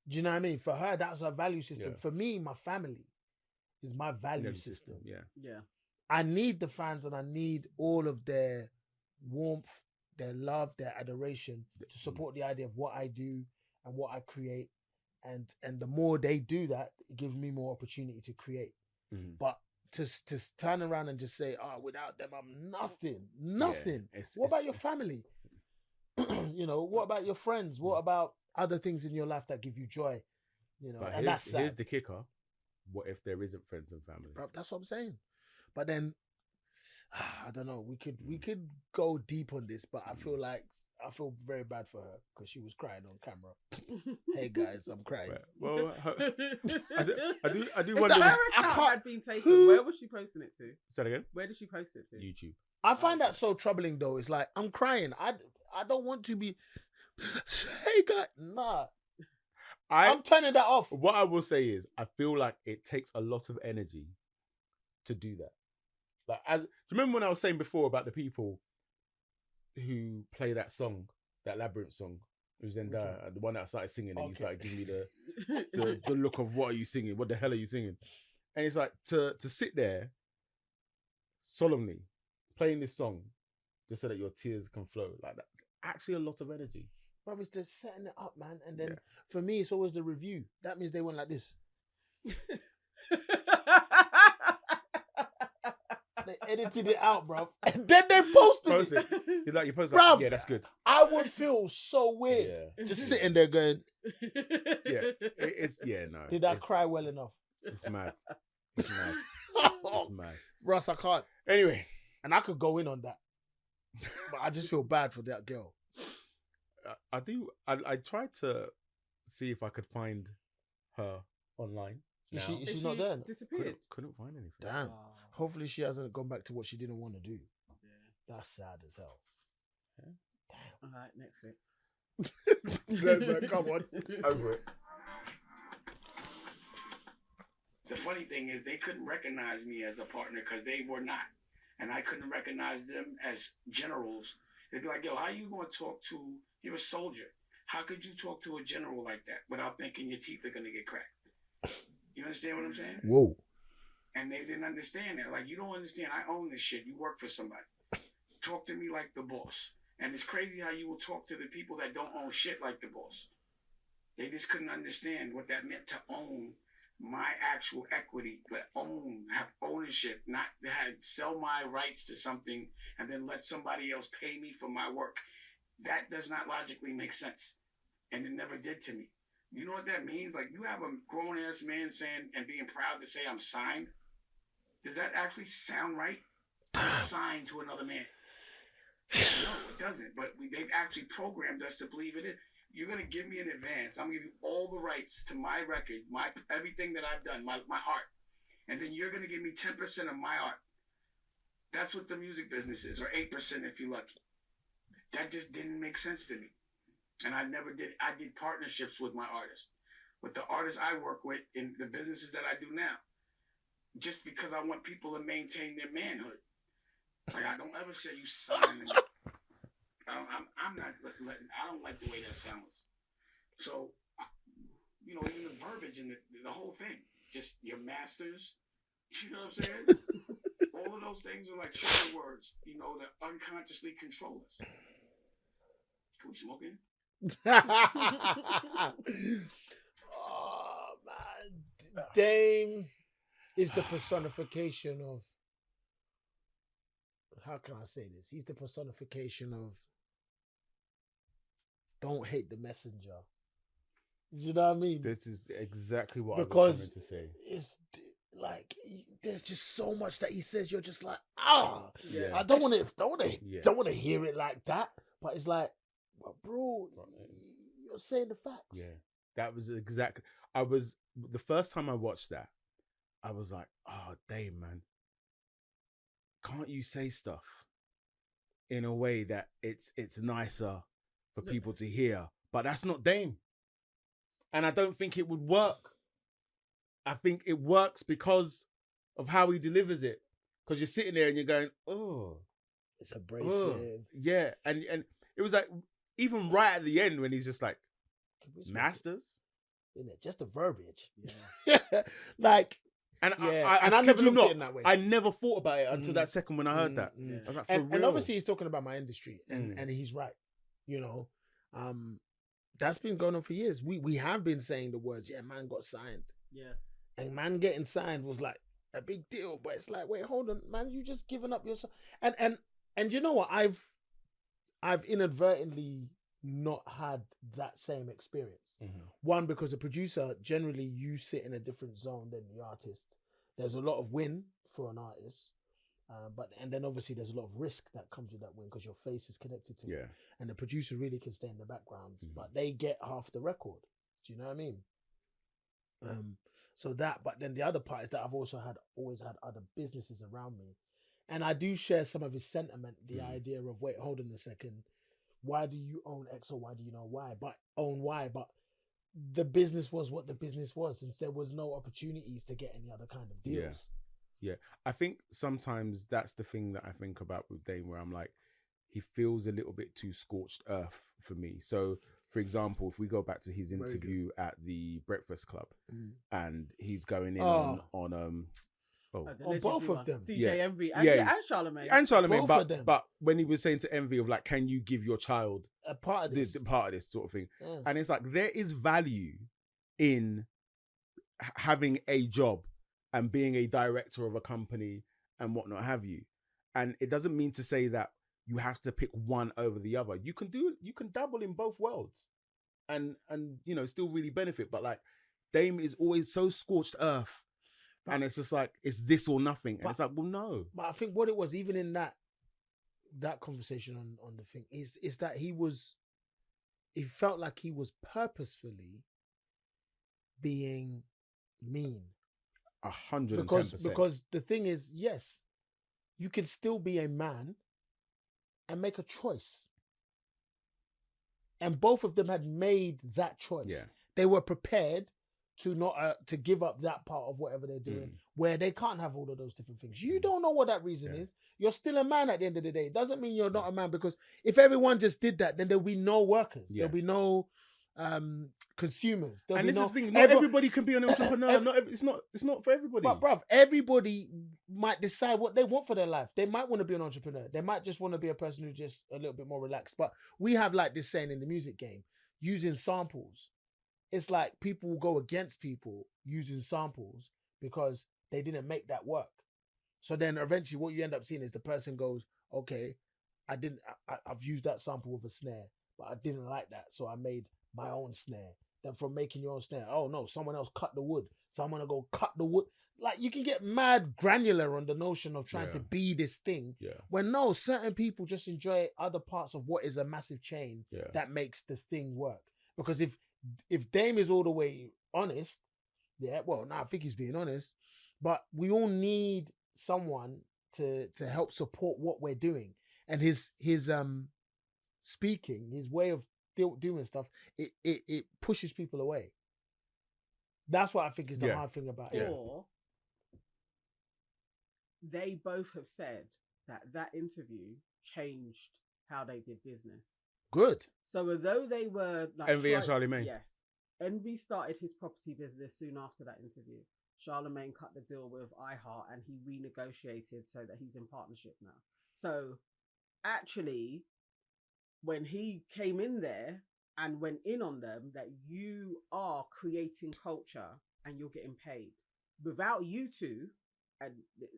Do you know what I mean? For her, that's her value system. Yeah. For me, my family is my value Value system. Yeah. Yeah. I need the fans and I need all of their warmth, their love, their adoration to support the idea of what I do and what I create. And the more they do that, it gives me more opportunity to create. Mhm. But to turn around and just say, oh, without them, I'm nothing. Nothing. Yeah, What about your family? You know, what about your friends? What about other things in your life that give you joy? You know, But and that's sad. here's the kicker. What if there isn't friends and family? Bro, that's what I'm saying. But then I don't know. We could go deep on this, but I feel very bad for her because she was crying on camera. Hey guys, I'm crying. Well, I do If wonder. the I account can't- had been taken, where was she posting it to? Say that again. Where did she post it to? YouTube. I find that so troubling though. It's like I'm crying. I don't want to be. Hey guys, nah. I'm turning that off. What I will say is, I feel like it takes a lot of energy to do that. Like, do you remember when I was saying before about the people who play that song, that Labyrinth song? It was Zendaya, the one that I started singing, and you started giving me the look of what are you singing? What the hell are you singing? And it's like to sit there solemnly playing this song just so that your tears can flow like that. Actually, a lot of energy. Bro, it's just setting it up, man. And then for me, it's always the review. That means they went like this. They edited it out, bro. And then they posted it. You're like, you post Bruv, like, yeah, that's good. I would feel so weird. Yeah. Just sitting there going, No. did I cry well enough? It's mad. It's mad. It's mad. Russ, I can't. Anyway. And I could go in on that. But I just feel bad for that girl. I tried to see if I could find her online. Is now. she's not there? Disappeared. Couldn't find anything. Damn. Oh. Hopefully she hasn't gone back to what she didn't want to do. Yeah. That's sad as hell. All right, next clip. That's right, come on. Over it. The funny thing is they couldn't recognize me as a partner because they were not. And I couldn't recognize them as generals. They'd be like, yo, how you going to talk to, you're a soldier. How could you talk to a general like that without thinking your teeth are going to get cracked? You understand what I'm saying? Whoa. And they didn't understand that. Like, you don't understand. I own this shit. You work for somebody. Talk to me like the boss. And it's crazy how you will talk to the people that don't own shit like the boss. They just couldn't understand what that meant to own my actual equity, but have ownership, not sell my rights to something and then let somebody else pay me for my work. That does not logically make sense. And it never did to me. You know what that means? Like, you have a grown ass man saying and being proud to say I'm signed. Does that actually sound right? I'm signed to another man. No, it doesn't. But they've actually programmed us to believe it is. You're gonna give me an advance. I'm gonna give you all the rights to my record, everything that I've done, my art, and then you're gonna give me 10% of my art. That's what the music business is, or 8% if you're lucky. That just didn't make sense to me, and I never did. I did partnerships with my artists, with the artists I work with in the businesses that I do now, just because I want people to maintain their manhood. Like, I don't ever say you sign me. I'm not letting. I don't like the way that sounds. So, you know, even the verbiage and the whole thing, just your masters. You know what I'm saying? All of those things are like trigger words, you know, that unconsciously control us. Can we smoke in? Oh man, Dame is the personification of. How can I say this? He's the personification of. Don't hate the messenger. You know what I mean? This is exactly what I was coming to say. It's like there's just so much that he says. You're just like, Yeah. I don't want to hear it like that. But it's like, well, bro, you're saying the facts. Yeah, that was exactly. The first time I watched that, I was like, oh, damn, man. Can't you say stuff in a way that it's nicer for people to hear? But that's not Dame. And I don't think it would work. I think it works because of how he delivers it. Because you're sitting there and you're going, oh. It's abrasive. Yeah. And it was like, even right at the end when he's just like, masters? Isn't it? Just the verbiage. Yeah. Like, and yeah. I never looked at it in that way. I never thought about it until that second when I heard that. Yeah. I was like, and obviously he's talking about my industry, and he's right. You know, that's been going on for years. We have been saying the words, yeah, man got signed. Yeah. And man getting signed was like a big deal, but it's like, wait, hold on, man, you just given up your and you know what? I've inadvertently not had that same experience. One, because a producer, generally you sit in a different zone than the artist. There's a lot of win for an artist, and then obviously there's a lot of risk that comes with that win because your face is connected to it. And the producer really can stay in the background, but they get half the record. Do you know what I mean? So that, but then the other part is that I've always had other businesses around me. And I do share some of his sentiment, the idea of, wait, hold on a second. Why do you own X or why do you know Y? But own Y, but the business was what the business was, since there was no opportunities to get any other kind of deals. Yeah. I think sometimes that's the thing that I think about with Dame, where I'm like, he feels a little bit too scorched earth for me. So, for example, if we go back to his interview at the Breakfast Club, and he's going in on both of them, DJ Envy and Charlemagne, but when he was saying to Envy of like, can you give your child a part of this sort of thing, and it's like there is value in having a job and being a director of a company and whatnot have you, and it doesn't mean to say that you have to pick one over the other. You can dabble in both worlds and you know, still really benefit. But like, Dame is always so scorched earth, and it's just like, it's this or nothing. And it's like, well, no. But I think what it was, even in that conversation on the thing, is that he felt like he was purposefully being mean. 110%. Because the thing is, yes, you can still be a man and make a choice. And both of them had made that choice. Yeah. They were prepared to not to give up that part of whatever they're doing, where they can't have all of those different things. You don't know what that reason is. You're still a man at the end of the day. It doesn't mean you're not a man, because if everyone just did that, then there'll be no workers. There'll be no consumers. And this is the thing, not everybody can be an entrepreneur. It's not for everybody. But bruv, everybody might decide what they want for their life. They might want to be an entrepreneur. They might just want to be a person who's just a little bit more relaxed. But we have like this saying in the music game, using samples. It's like people will go against people using samples because they didn't make that work. So then eventually what you end up seeing is the person goes, okay, I've used that sample with a snare, but I didn't like that. So I made my own snare than from making your own snare. Oh no, someone else cut the wood. So I'm gonna go cut the wood. Like you can get mad granular on the notion of trying to be this thing. Yeah. When no, certain people just enjoy other parts of what is a massive chain that makes the thing work. Because if Dame is all the way honest, I think he's being honest, but we all need someone to help support what we're doing. And his speaking, his way of doing stuff, it pushes people away. That's what I think is the hard thing about it. Or they both have said that interview changed how they did business. Good. So although they were like Envy and Charlemagne. Yes. Envy started his property business soon after that interview. Charlemagne cut the deal with iHeart and he renegotiated so that he's in partnership now. So actually, when he came in there and went in on them, that you are creating culture and you're getting paid. Without you two, and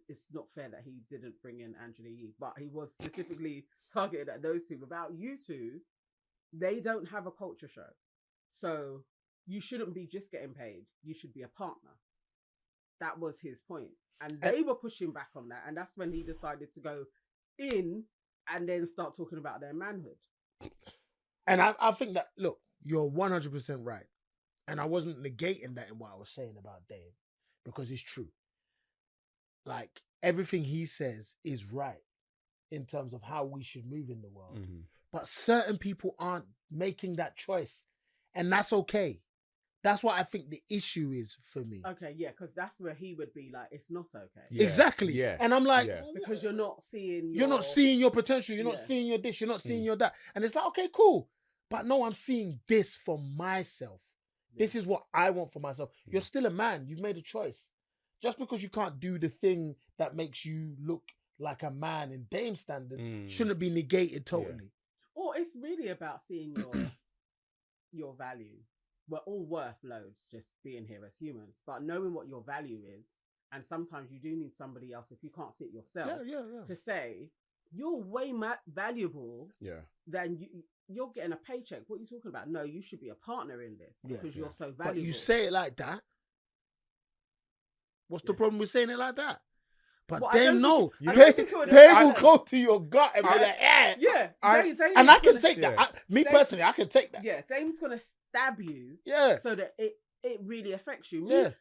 it's not fair that he didn't bring in Angela Yee, but he was specifically targeted at those two. Without you two, they don't have a culture show. So you shouldn't be just getting paid. You should be a partner. That was his point. And they were pushing back on that. And that's when he decided to go in and then start talking about their manhood. And I think that, look, you're 100% right. And I wasn't negating that in what I was saying about Dave, because it's true. Like, everything he says is right in terms of how we should move in the world. Mm-hmm. But certain people aren't making that choice. And that's okay. That's what I think the issue is for me. Okay, yeah, because that's where he would be like, it's not okay. Yeah, exactly. Yeah. And I'm like... Yeah. Because you're not seeing You're not seeing your potential. You're not seeing your this. You're not seeing your that. And it's like, okay, cool. But no, I'm seeing this for myself. Yeah. This is what I want for myself. You're still a man. You've made a choice. Just because you can't do the thing that makes you look like a man in Dame standards shouldn't be negated totally. Yeah. Or it's really about seeing your value. We're all worth loads just being here as humans, but knowing what your value is, and sometimes you do need somebody else, if you can't see it yourself, to say, you're way valuable than you're getting a paycheck. What are you talking about? No, you should be a partner in this because you're so valuable. But you say it like that. What's the problem with saying it like that? But they know. They will go to your gut and be like, yeah. And I can take that. Personally, I can take that. Yeah, Dame's going to stab you so that it really affects you. Yeah.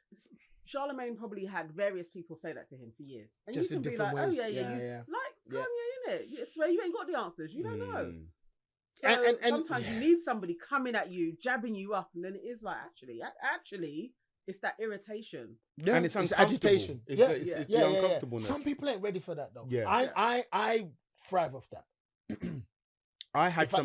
Charlemagne probably had various people say that to him for years. And just you can in different ways. Oh, yeah. Like, Kanye, innit? I swear you ain't got the answers. You don't know. So and sometimes you need somebody coming at you, jabbing you up, and then it is like, actually, it's that irritation. Yeah, and it's agitation. It's the uncomfortableness. Some people ain't ready for that though. Yeah. I thrive off that. I had go.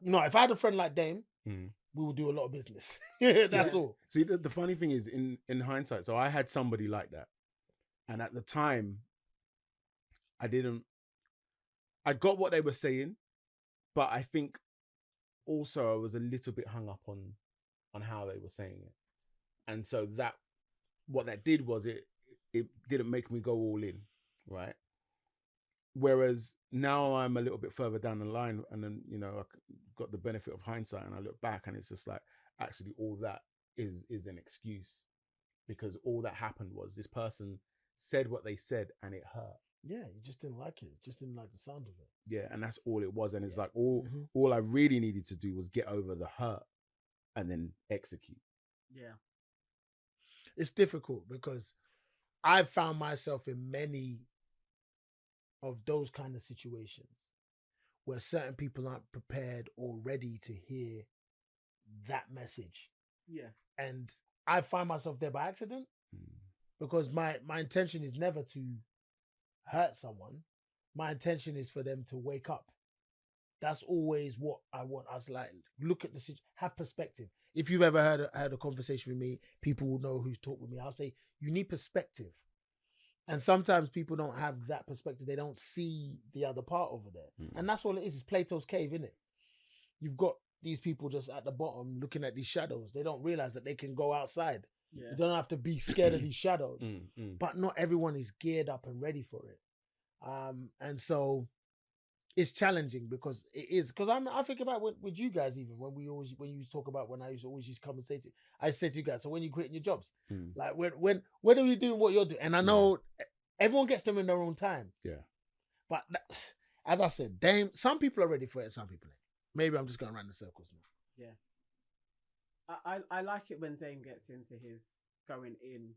No, if I had a friend like Dame, we would do a lot of business. That's all. See, the funny thing is, in hindsight, so I had somebody like that. And at the time, I got what they were saying, but I think also I was a little bit hung up on how they were saying it. And so what that did was it didn't make me go all in, right? Whereas now I'm a little bit further down the line, and then, I got the benefit of hindsight, and I look back and it's just like, actually all that is an excuse, because all that happened was this person said what they said and it hurt. Yeah, you just didn't like it. Just didn't like the sound of it. Yeah, and that's all it was. And it's like all I really needed to do was get over the hurt and then execute. Yeah. It's difficult because I've found myself in many of those kind of situations where certain people aren't prepared or ready to hear that message. Yeah. And I find myself there by accident because my intention is never to hurt someone. My intention is for them to wake up. That's always what I want us, like, look at the situation, have perspective. If you've ever had a conversation with me, people will know who's talked with me. I'll say, you need perspective. And sometimes people don't have that perspective. They don't see the other part over there. And that's all it is. It's Plato's cave, isn't it? You've got these people just at the bottom looking at these shadows. They don't realize that they can go outside. Yeah. You don't have to be scared of these shadows. But not everyone is geared up and ready for it. And so it's challenging because it is. Because I think about with you guys, even when you talk about when I always used to come and say to you, I say to you guys, so when you quitting your jobs, like when are you doing what you're doing? And I know everyone gets them in their own time. Yeah. But as I said, Dame, some people are ready for it, some people ain't. Maybe I'm just going around the circles now. Yeah. I like it when Dame gets into his going in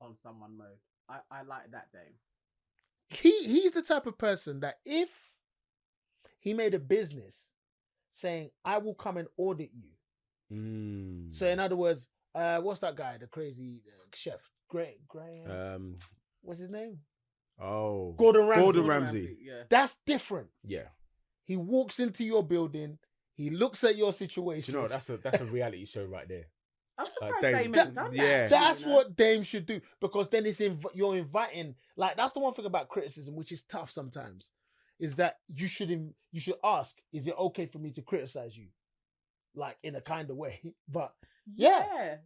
on someone mode. I like that Dame. He's the type of person that if he made a business saying, I will come and audit you. So in other words, what's that guy, the crazy chef? Graham. What's his name? Oh. Gordon Ramsay. Gordon Ramsay. Yeah. That's different. Yeah. He walks into your building, he looks at your situation. You know, that's a reality show right there. I'm surprised Dame- Dame ain't done that. yeah. That's you know? what Dame should do, because then it's you're inviting. Like, that's the one thing about criticism, which is tough sometimes, is that you should ask, is it okay for me to criticize you, like in a kind of way? But Yeah.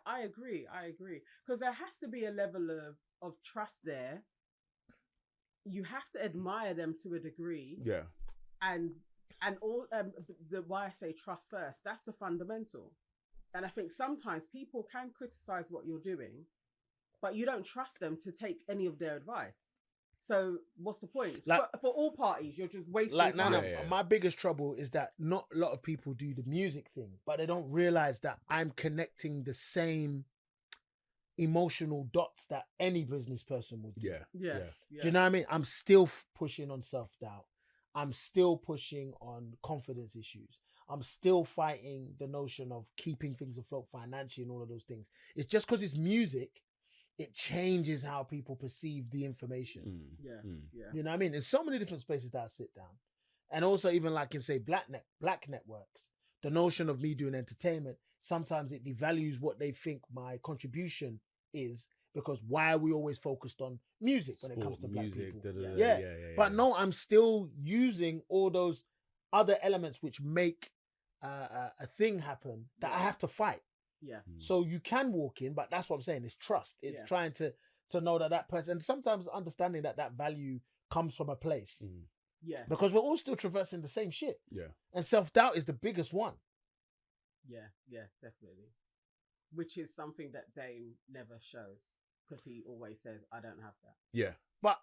I agree. Because there has to be a level of trust there. You have to admire them to a degree. Yeah. And all why I say trust first, that's the fundamental. And I think sometimes people can criticize what you're doing, but you don't trust them to take any of their advice. So what's the point? Like, for all parties, you're just wasting like, time. my biggest trouble is that not a lot of people do the music thing, but they don't realize that I'm connecting the same emotional dots that any business person would do. Yeah. Do you know what I mean? I'm still pushing on self-doubt. I'm still pushing on confidence issues. I'm still fighting the notion of keeping things afloat financially and all of those things. It's just because it's music, it changes how people perceive the information. Yeah. You know what I mean? There's so many different spaces that I sit down. And also even like in, say, black networks, the notion of me doing entertainment, sometimes it devalues what they think my contribution is, because why are we always focused on music when it comes to black people? Yeah. But no, I'm still using all those other elements which make a thing happen that I have to fight. Yeah. So you can walk in, but that's what I'm saying. It's trust. It's trying to know that person, and sometimes understanding that value comes from a place. Yeah. Because we're all still traversing the same shit. Yeah. And self-doubt is the biggest one. Yeah, definitely. Which is something that Dame never shows, because he always says, I don't have that. Yeah. But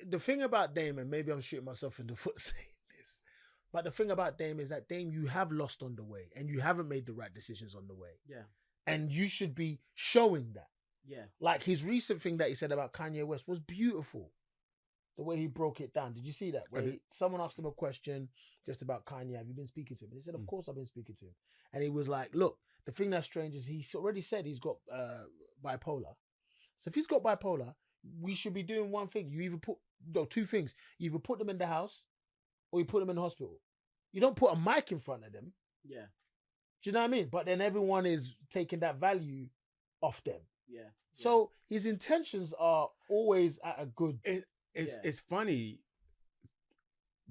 the thing about Dame, and maybe I'm shooting myself in the foot saying this, but the thing about Dame is that, Dame, you have lost on the way and you haven't made the right decisions on the way. Yeah. And you should be showing that. Yeah. Like his recent thing that he said about Kanye West was beautiful. The way he broke it down. Did you see that? Where someone asked him a question just about Kanye. Have you been speaking to him? And he said, of course I've been speaking to him. And he was like, look, the thing that's strange is he's already said he's got bipolar. So if he's got bipolar, we should be doing one thing. You either two things. You either put them in the house or you put them in the hospital. You don't put a mic in front of them. Yeah. Do you know what I mean? But then everyone is taking that value off them. Yeah. So his intentions are always at a good... It's funny,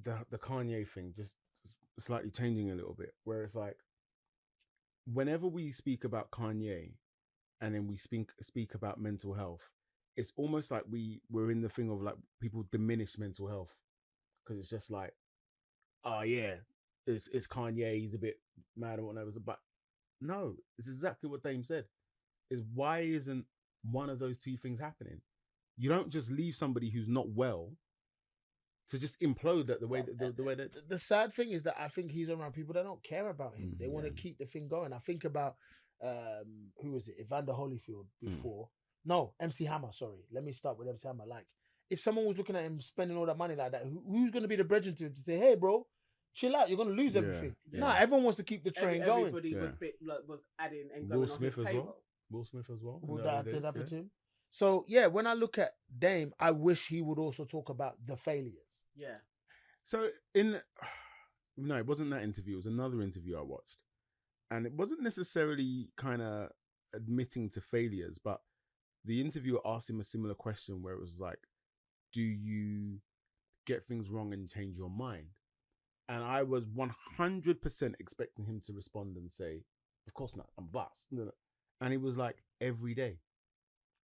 the Kanye thing just slightly changing a little bit, where it's like, whenever we speak about Kanye and then we speak about mental health, it's almost like we're in the thing of like people diminish mental health, because it's just like, oh yeah, it's Kanye, he's a bit mad or whatever. But no, it's exactly what Dame said. Is why isn't one of those two things happening? You don't just leave somebody who's not well to just implode that the way that... The sad thing is that I think he's around people that don't care about him. They want to keep the thing going. I think about who was it? Evander Holyfield before. No, MC Hammer, sorry. Let me start with MC Hammer. Like, if someone was looking at him spending all that money like that, who's going to be the brethren to him to say, hey bro, chill out, you're going to lose everything. Yeah. Nah, everyone wants to keep the train going. Everybody was adding and going Will Smith on his as payroll. well. Will Smith as well. Did happen to him? So yeah, when I look at Dame, I wish he would also talk about the failures. Yeah. So no, it wasn't that interview. It was another interview I watched, and it wasn't necessarily kind of admitting to failures, but the interviewer asked him a similar question where it was like, "Do you get things wrong and change your mind?" And I was 100% expecting him to respond and say, "Of course not. I'm vast." And he was like, "Every day."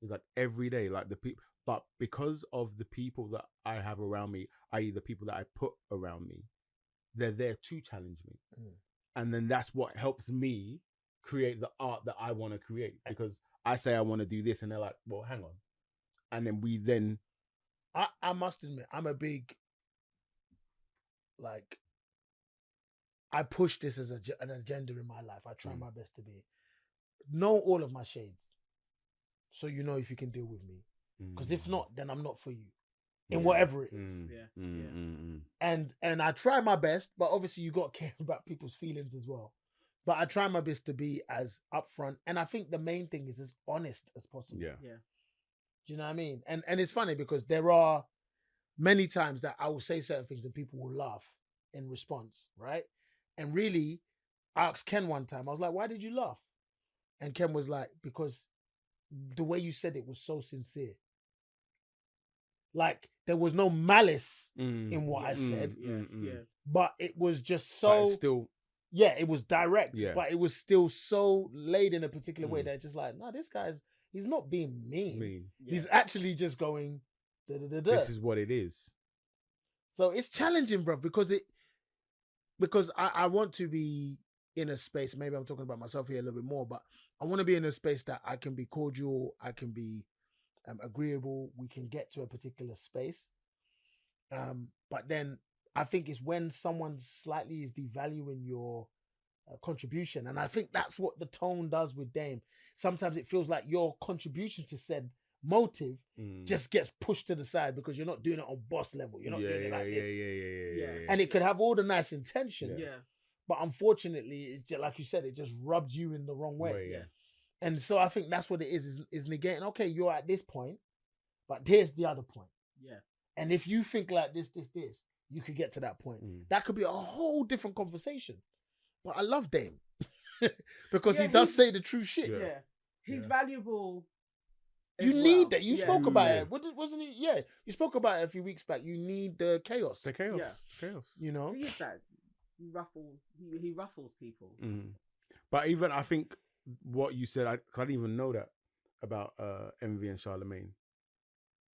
He's like, every day, like the people, But because of the people that I have around me, i.e. the people that I put around me, they're there to challenge me. And then that's what helps me create the art that I want to create. Because I say I want to do this and they're like, well, hang on. And then we then... I must admit, I'm a big, like, I push this as an agenda in my life. I try my best to be. Know all of my shades. So you know if you can deal with me. Because if not, then I'm not for you. In whatever it is. And I try my best, but obviously you got to care about people's feelings as well. But I try my best to be as upfront. And I think the main thing is as honest as possible. Yeah. Do you know what I mean? And it's funny because there are many times that I will say certain things and people will laugh in response, right? And really, I asked Ken one time, I was like, why did you laugh? And Ken was like, because the way you said it was so sincere. Like, there was no malice in what I said. But it was just so... still... Yeah, it was direct. But it was still so laid in a particular way that it's just like, no, this guy's... He's not being mean. He's actually just going... This is what it is. So it's challenging, bro, because I want to be in a space, maybe I'm talking about myself here a little bit more, but I want to be in a space that I can be cordial, I can be agreeable, we can get to a particular space. But then I think it's when someone slightly is devaluing your contribution. And I think that's what the tone does with Dame. Sometimes it feels like your contribution to said motive just gets pushed to the side because you're not doing it on boss level. You're not doing it like this. And it could have all the nice intentions. But unfortunately, it's just, like you said, it just rubbed you in the wrong way. And so I think that's what it is negating, okay, you're at this point, but here's the other point. And if you think like this, you could get to that point. That could be a whole different conversation. But I love Dame because he does say the true shit. He's valuable. You need that. You spoke about it. Wasn't it? Yeah. You spoke about it a few weeks back. You need the chaos. The chaos. Chaos. You know? He is that. He ruffles people. But even, I think, what you said, I didn't even know that about Envy and Charlemagne.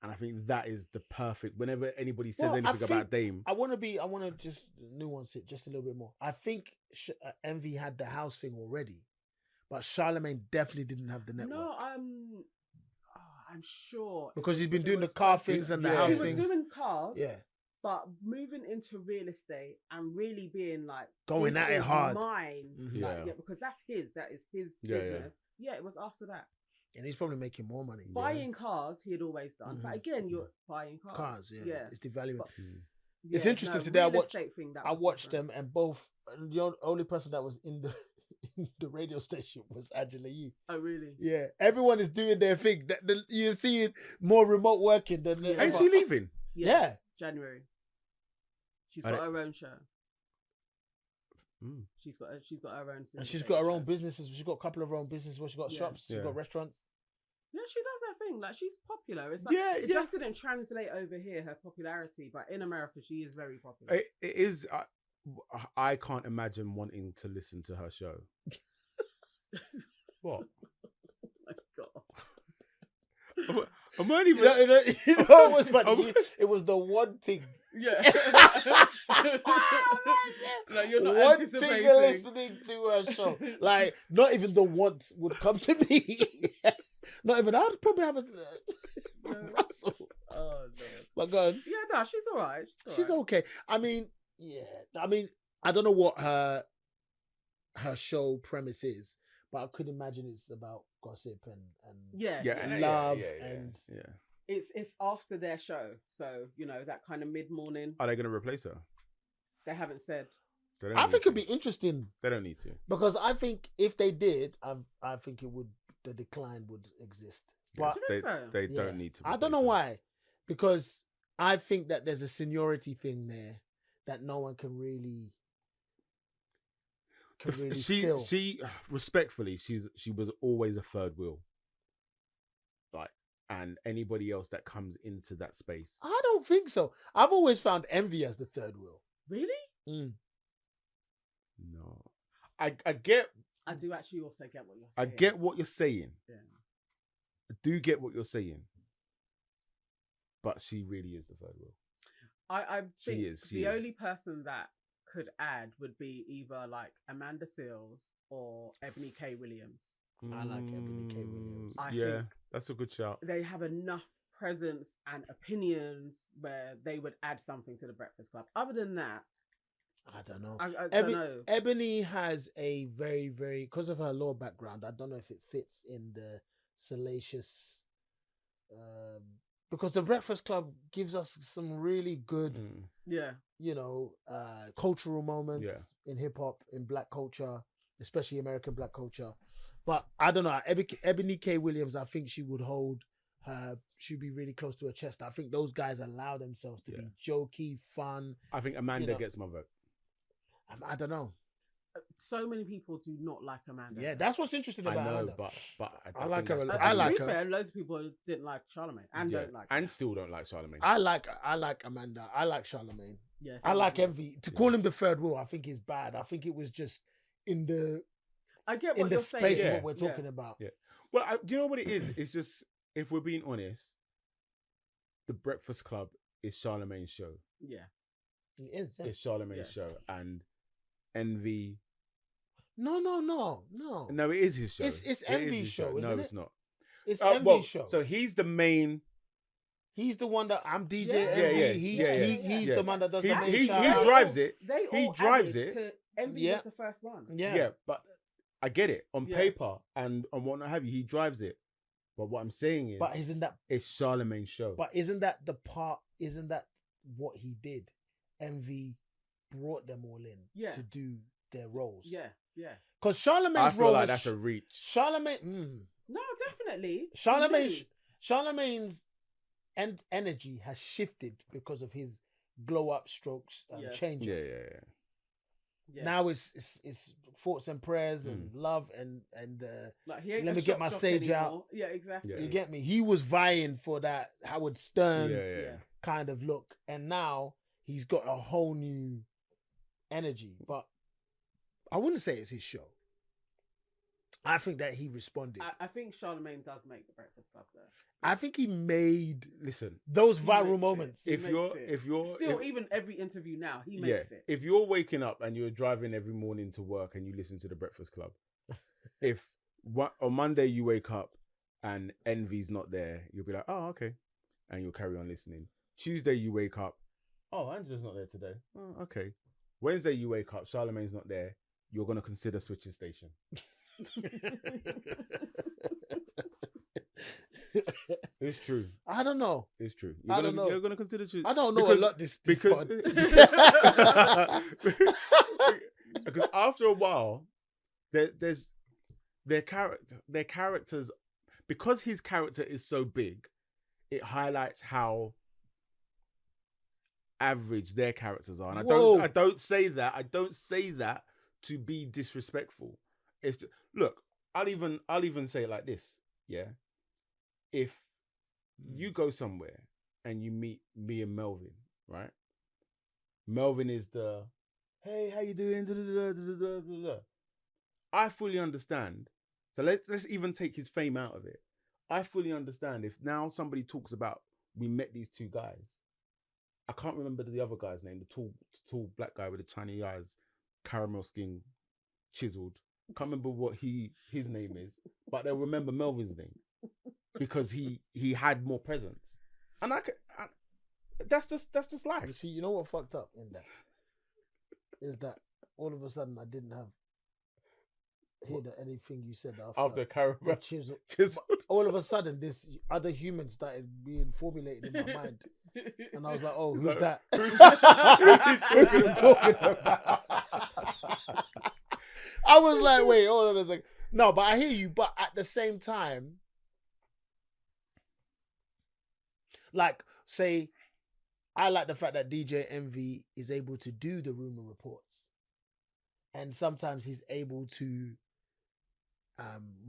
And I think that is the perfect, whenever anybody says anything about Dame. I want to just nuance it just a little bit more. I think Envy had the house thing already, but Charlemagne definitely didn't have the network. No, I'm sure. Because he's been doing the car things and the house things. He was doing cars. Yeah. But moving into real estate and really being like going at it hard. Mine. Because that is his business. Yeah, it was after that. And he's probably making more money. Buying cars, he had always done. But again, you're buying cars. It's devaluing. It's interesting today. I watched them, and both. The only person that was in the radio station was Angela Yee. Oh, really? Yeah. Everyone is doing their thing. You're seeing more remote working than. Ain't she leaving? Yeah. January. She's got her own show. She's got her own. And she's got her own businesses. She's got a couple of her own businesses where she's got shops. She's got restaurants. Yeah, she does her thing. Like, she's popular. It's like, it just didn't translate over here, her popularity. But in America, she is very popular. It is. I can't imagine wanting to listen to her show. What? Oh my God. I'm not even. You know what's funny? It was the one thing. Yeah. Like, you're not one anticipating. thing listening to her show. Like, not even the want would come to me. Not even. I'd probably have a Russell. Oh no. But go on. Yeah, no, she's all right. She's okay. I mean, I don't know what her show premise is, but I could imagine it's about gossip and love and It's after their show, so that kind of mid-morning. Are they going to replace her? They haven't said. I think it'd be interesting. They don't need to, because I think if they did, I think the decline would exist. But they don't need to. I don't know why, because I think that there's a seniority thing there that no one can really. Feel. She respectfully, she was always a third wheel. Like, and anybody else that comes into that space, I don't think so. I've always found Envy as the third wheel. Really? No, I get. I do actually also get what you're saying. I get what you're saying. Yeah. I do get what you're saying. but she really is the third wheel. I She think is, she the is. only person that could add would be either like Amanda Seales or Ebony K. Williams. I like Ebony K. Williams. I Yeah, think that's a good shout. they have enough presence and opinions where they would add something to the Breakfast Club. Other than that, I don't know. I don't know. Ebony has a very, very, because of her law background, I don't know if it fits in the salacious, because the Breakfast Club gives us some really good, Yeah. cultural moments in hip hop, in black culture, especially American black culture. But I don't know. Ebony K. Williams, I think she would hold her, she'd be really close to her chest. I think those guys allow themselves to be jokey, fun. I think Amanda gets my vote. I don't know. So many people do not like Amanda. Yeah, that's what's interesting about Amanda. but I like her. To I like be her. fair, loads of people didn't like Charlamagne and don't like her. and still don't like Charlamagne. I like Amanda. I like Charlamagne. Yes, I like Envy. To call him the third wheel, I think is bad. I think it was just in the I get what you're space saying. of what we're talking about. Yeah. Well, do you know what it is? It's just, if we're being honest, the Breakfast Club is Charlamagne's show. Yeah. It is. Yeah. It's Charlamagne's show, and Envy. No. No, it is his show. It's It is Envy's his show, No, isn't it's it? not. It's Envy's show. So he's the main. He's the one that I'm DJ Yeah. Envy. He's the man that does the main He shout-out. drives it. They He all drives added it. To Envy was the first one. Yeah, but I get it on Yeah. paper and on what have you. He drives it, but what I'm saying is, But isn't that? it's Charlamagne's show. But isn't that the part? Isn't that what he did? Envy brought them all in to do their roles. Yeah. Because I Charlamagne's feel role like was that's a reach. Charlamagne. No, definitely. Charlamagne's energy has shifted because of his glow up strokes and changing. Yeah. Now it's thoughts and prayers and love and Like, he ain't let a me get shock my jock sage anymore. out. Yeah, exactly. Yeah. You get me? He was vying for that Howard Stern Yeah. kind of look, and now he's got a whole new energy. But I wouldn't say it's his show. I think that he responded. I think Charlamagne does make the Breakfast Club though. I think he made Listen, those He viral makes moments. it. if He you're makes it. Even every interview now, he makes it. if you're waking up and you're driving every morning to work and you listen to the Breakfast Club, if on Monday you wake up and Envy's not there, you'll be like, oh, okay, and you'll carry on listening. Tuesday you wake up, oh, Angela's not there today. Oh, okay. Wednesday you wake up, Charlamagne's not there. You're gonna consider switching station. It's true. I don't know. It's true. I don't know. You're gonna consider I don't know a lot this because pod. because after a while, there's their characters, because his character is so big, it highlights how average their characters are. And I don't say that to be disrespectful. It's just, look, I'll even say it like this, yeah. If you go somewhere and you meet me and Melvin, right? Melvin is the, hey, how you doing? I fully understand. So let's even take his fame out of it. I fully understand if now somebody talks about, we met these two guys. I can't remember the other guy's name, the tall black guy with the Chinese eyes, caramel skin, chiseled. Can't remember what his name is, but they'll remember Melvin's name because he had more presence. And that's just life. You see, you know what fucked up in that is that all of a sudden I didn't hear anything you said after caramel chiseled. chiseled. All of a sudden, this other human started being formulated in my mind, and I was like, "Oh, who's that? Who's he talking about?" I was like, "Wait, hold on a second." No, but I hear you. But at the same time, like, say, I like the fact that DJ Envy is able to do the rumor reports, and sometimes he's able to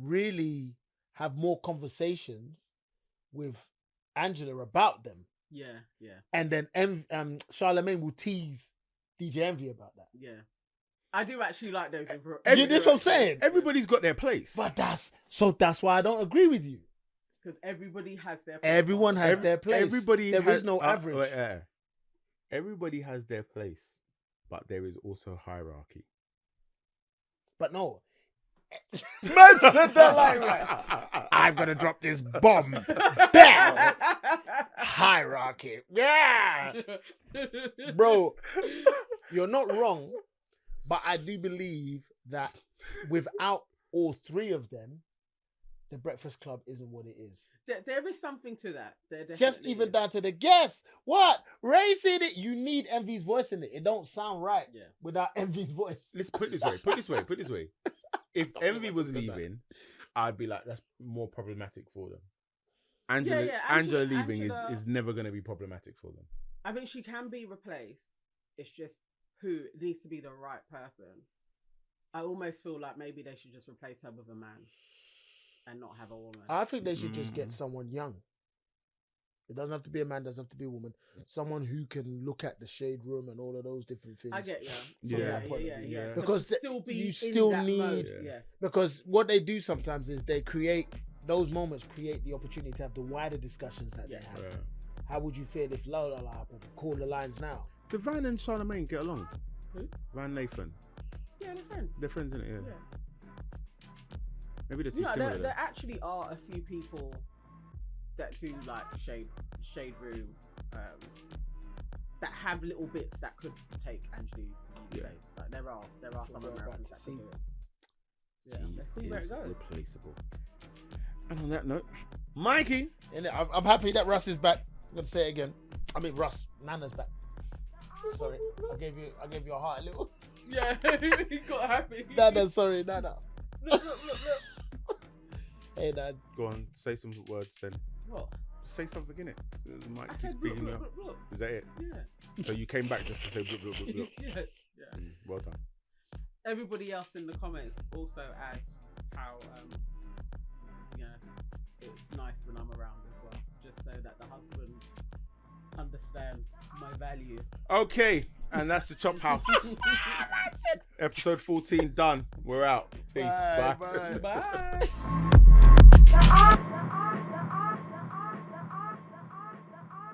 really have more conversations with Angela about them. Yeah. And then Charlamagne will tease DJ Envy about that. Yeah. I do actually like those. You know what I'm saying? Everybody's got their place. But that's why I don't agree with you. Because everybody has their. Everyone has their place. Everybody There has, is no average. Everybody has their place, but there is also hierarchy. But no. Man said that like right. I'm gonna drop this bomb. Bam! Hierarchy. Yeah. Bro, you're not wrong, but I do believe that without all three of them, the Breakfast Club isn't what it is. There is something to that. There Just definitely even is. down to the guess. What? Ray said it. You need Envy's voice in it. It don't sound right without Envy's voice. Let's put it this way. If Envy was leaving, I'd be like, that's more problematic for them. Angela leaving is never going to be problematic for them. I think she can be replaced. It's just who needs to be the right person. I almost feel like maybe they should just replace her with a man and not have a woman. I think they should just get someone young. It doesn't have to be a man, doesn't have to be a woman. Someone who can look at the shade room and all of those different things. I get you. Yeah. Because you still need... Because what they do sometimes is they create... Those moments create the opportunity to have the wider discussions that they have. Yeah. How would you feel if Lola happened? Call the lines now. Do Van and Charlamagne get along? Who? Van Lathan. Yeah, they're friends. They're friends, innit? Yeah. Maybe they're too No, similar. there actually are a few people that do like shade room, that have little bits that could take Angela Yee's place. Like there are some Americans that can do it. Yeah, let's see where it goes. Replaceable. And on that note, Mikey, I'm happy that Russ is back. I'm gonna say it again. I mean Russ, Nana's back. Sorry, I gave you a heart a little. Yeah, he got happy. Nana, sorry, Nana. Look. Hey, Dad. go on, say some words then. What? Just say something in it. So the mic I keeps said beating you up. look. Is that it? Yeah. So you came back just to say look. Yeah. Well done. Everybody else in the comments also add how it's nice when I'm around as well, just so that the husband understands my value. Okay, and that's the Chop House. Episode 14 done. We're out. Peace. Bye. Bye. Bye.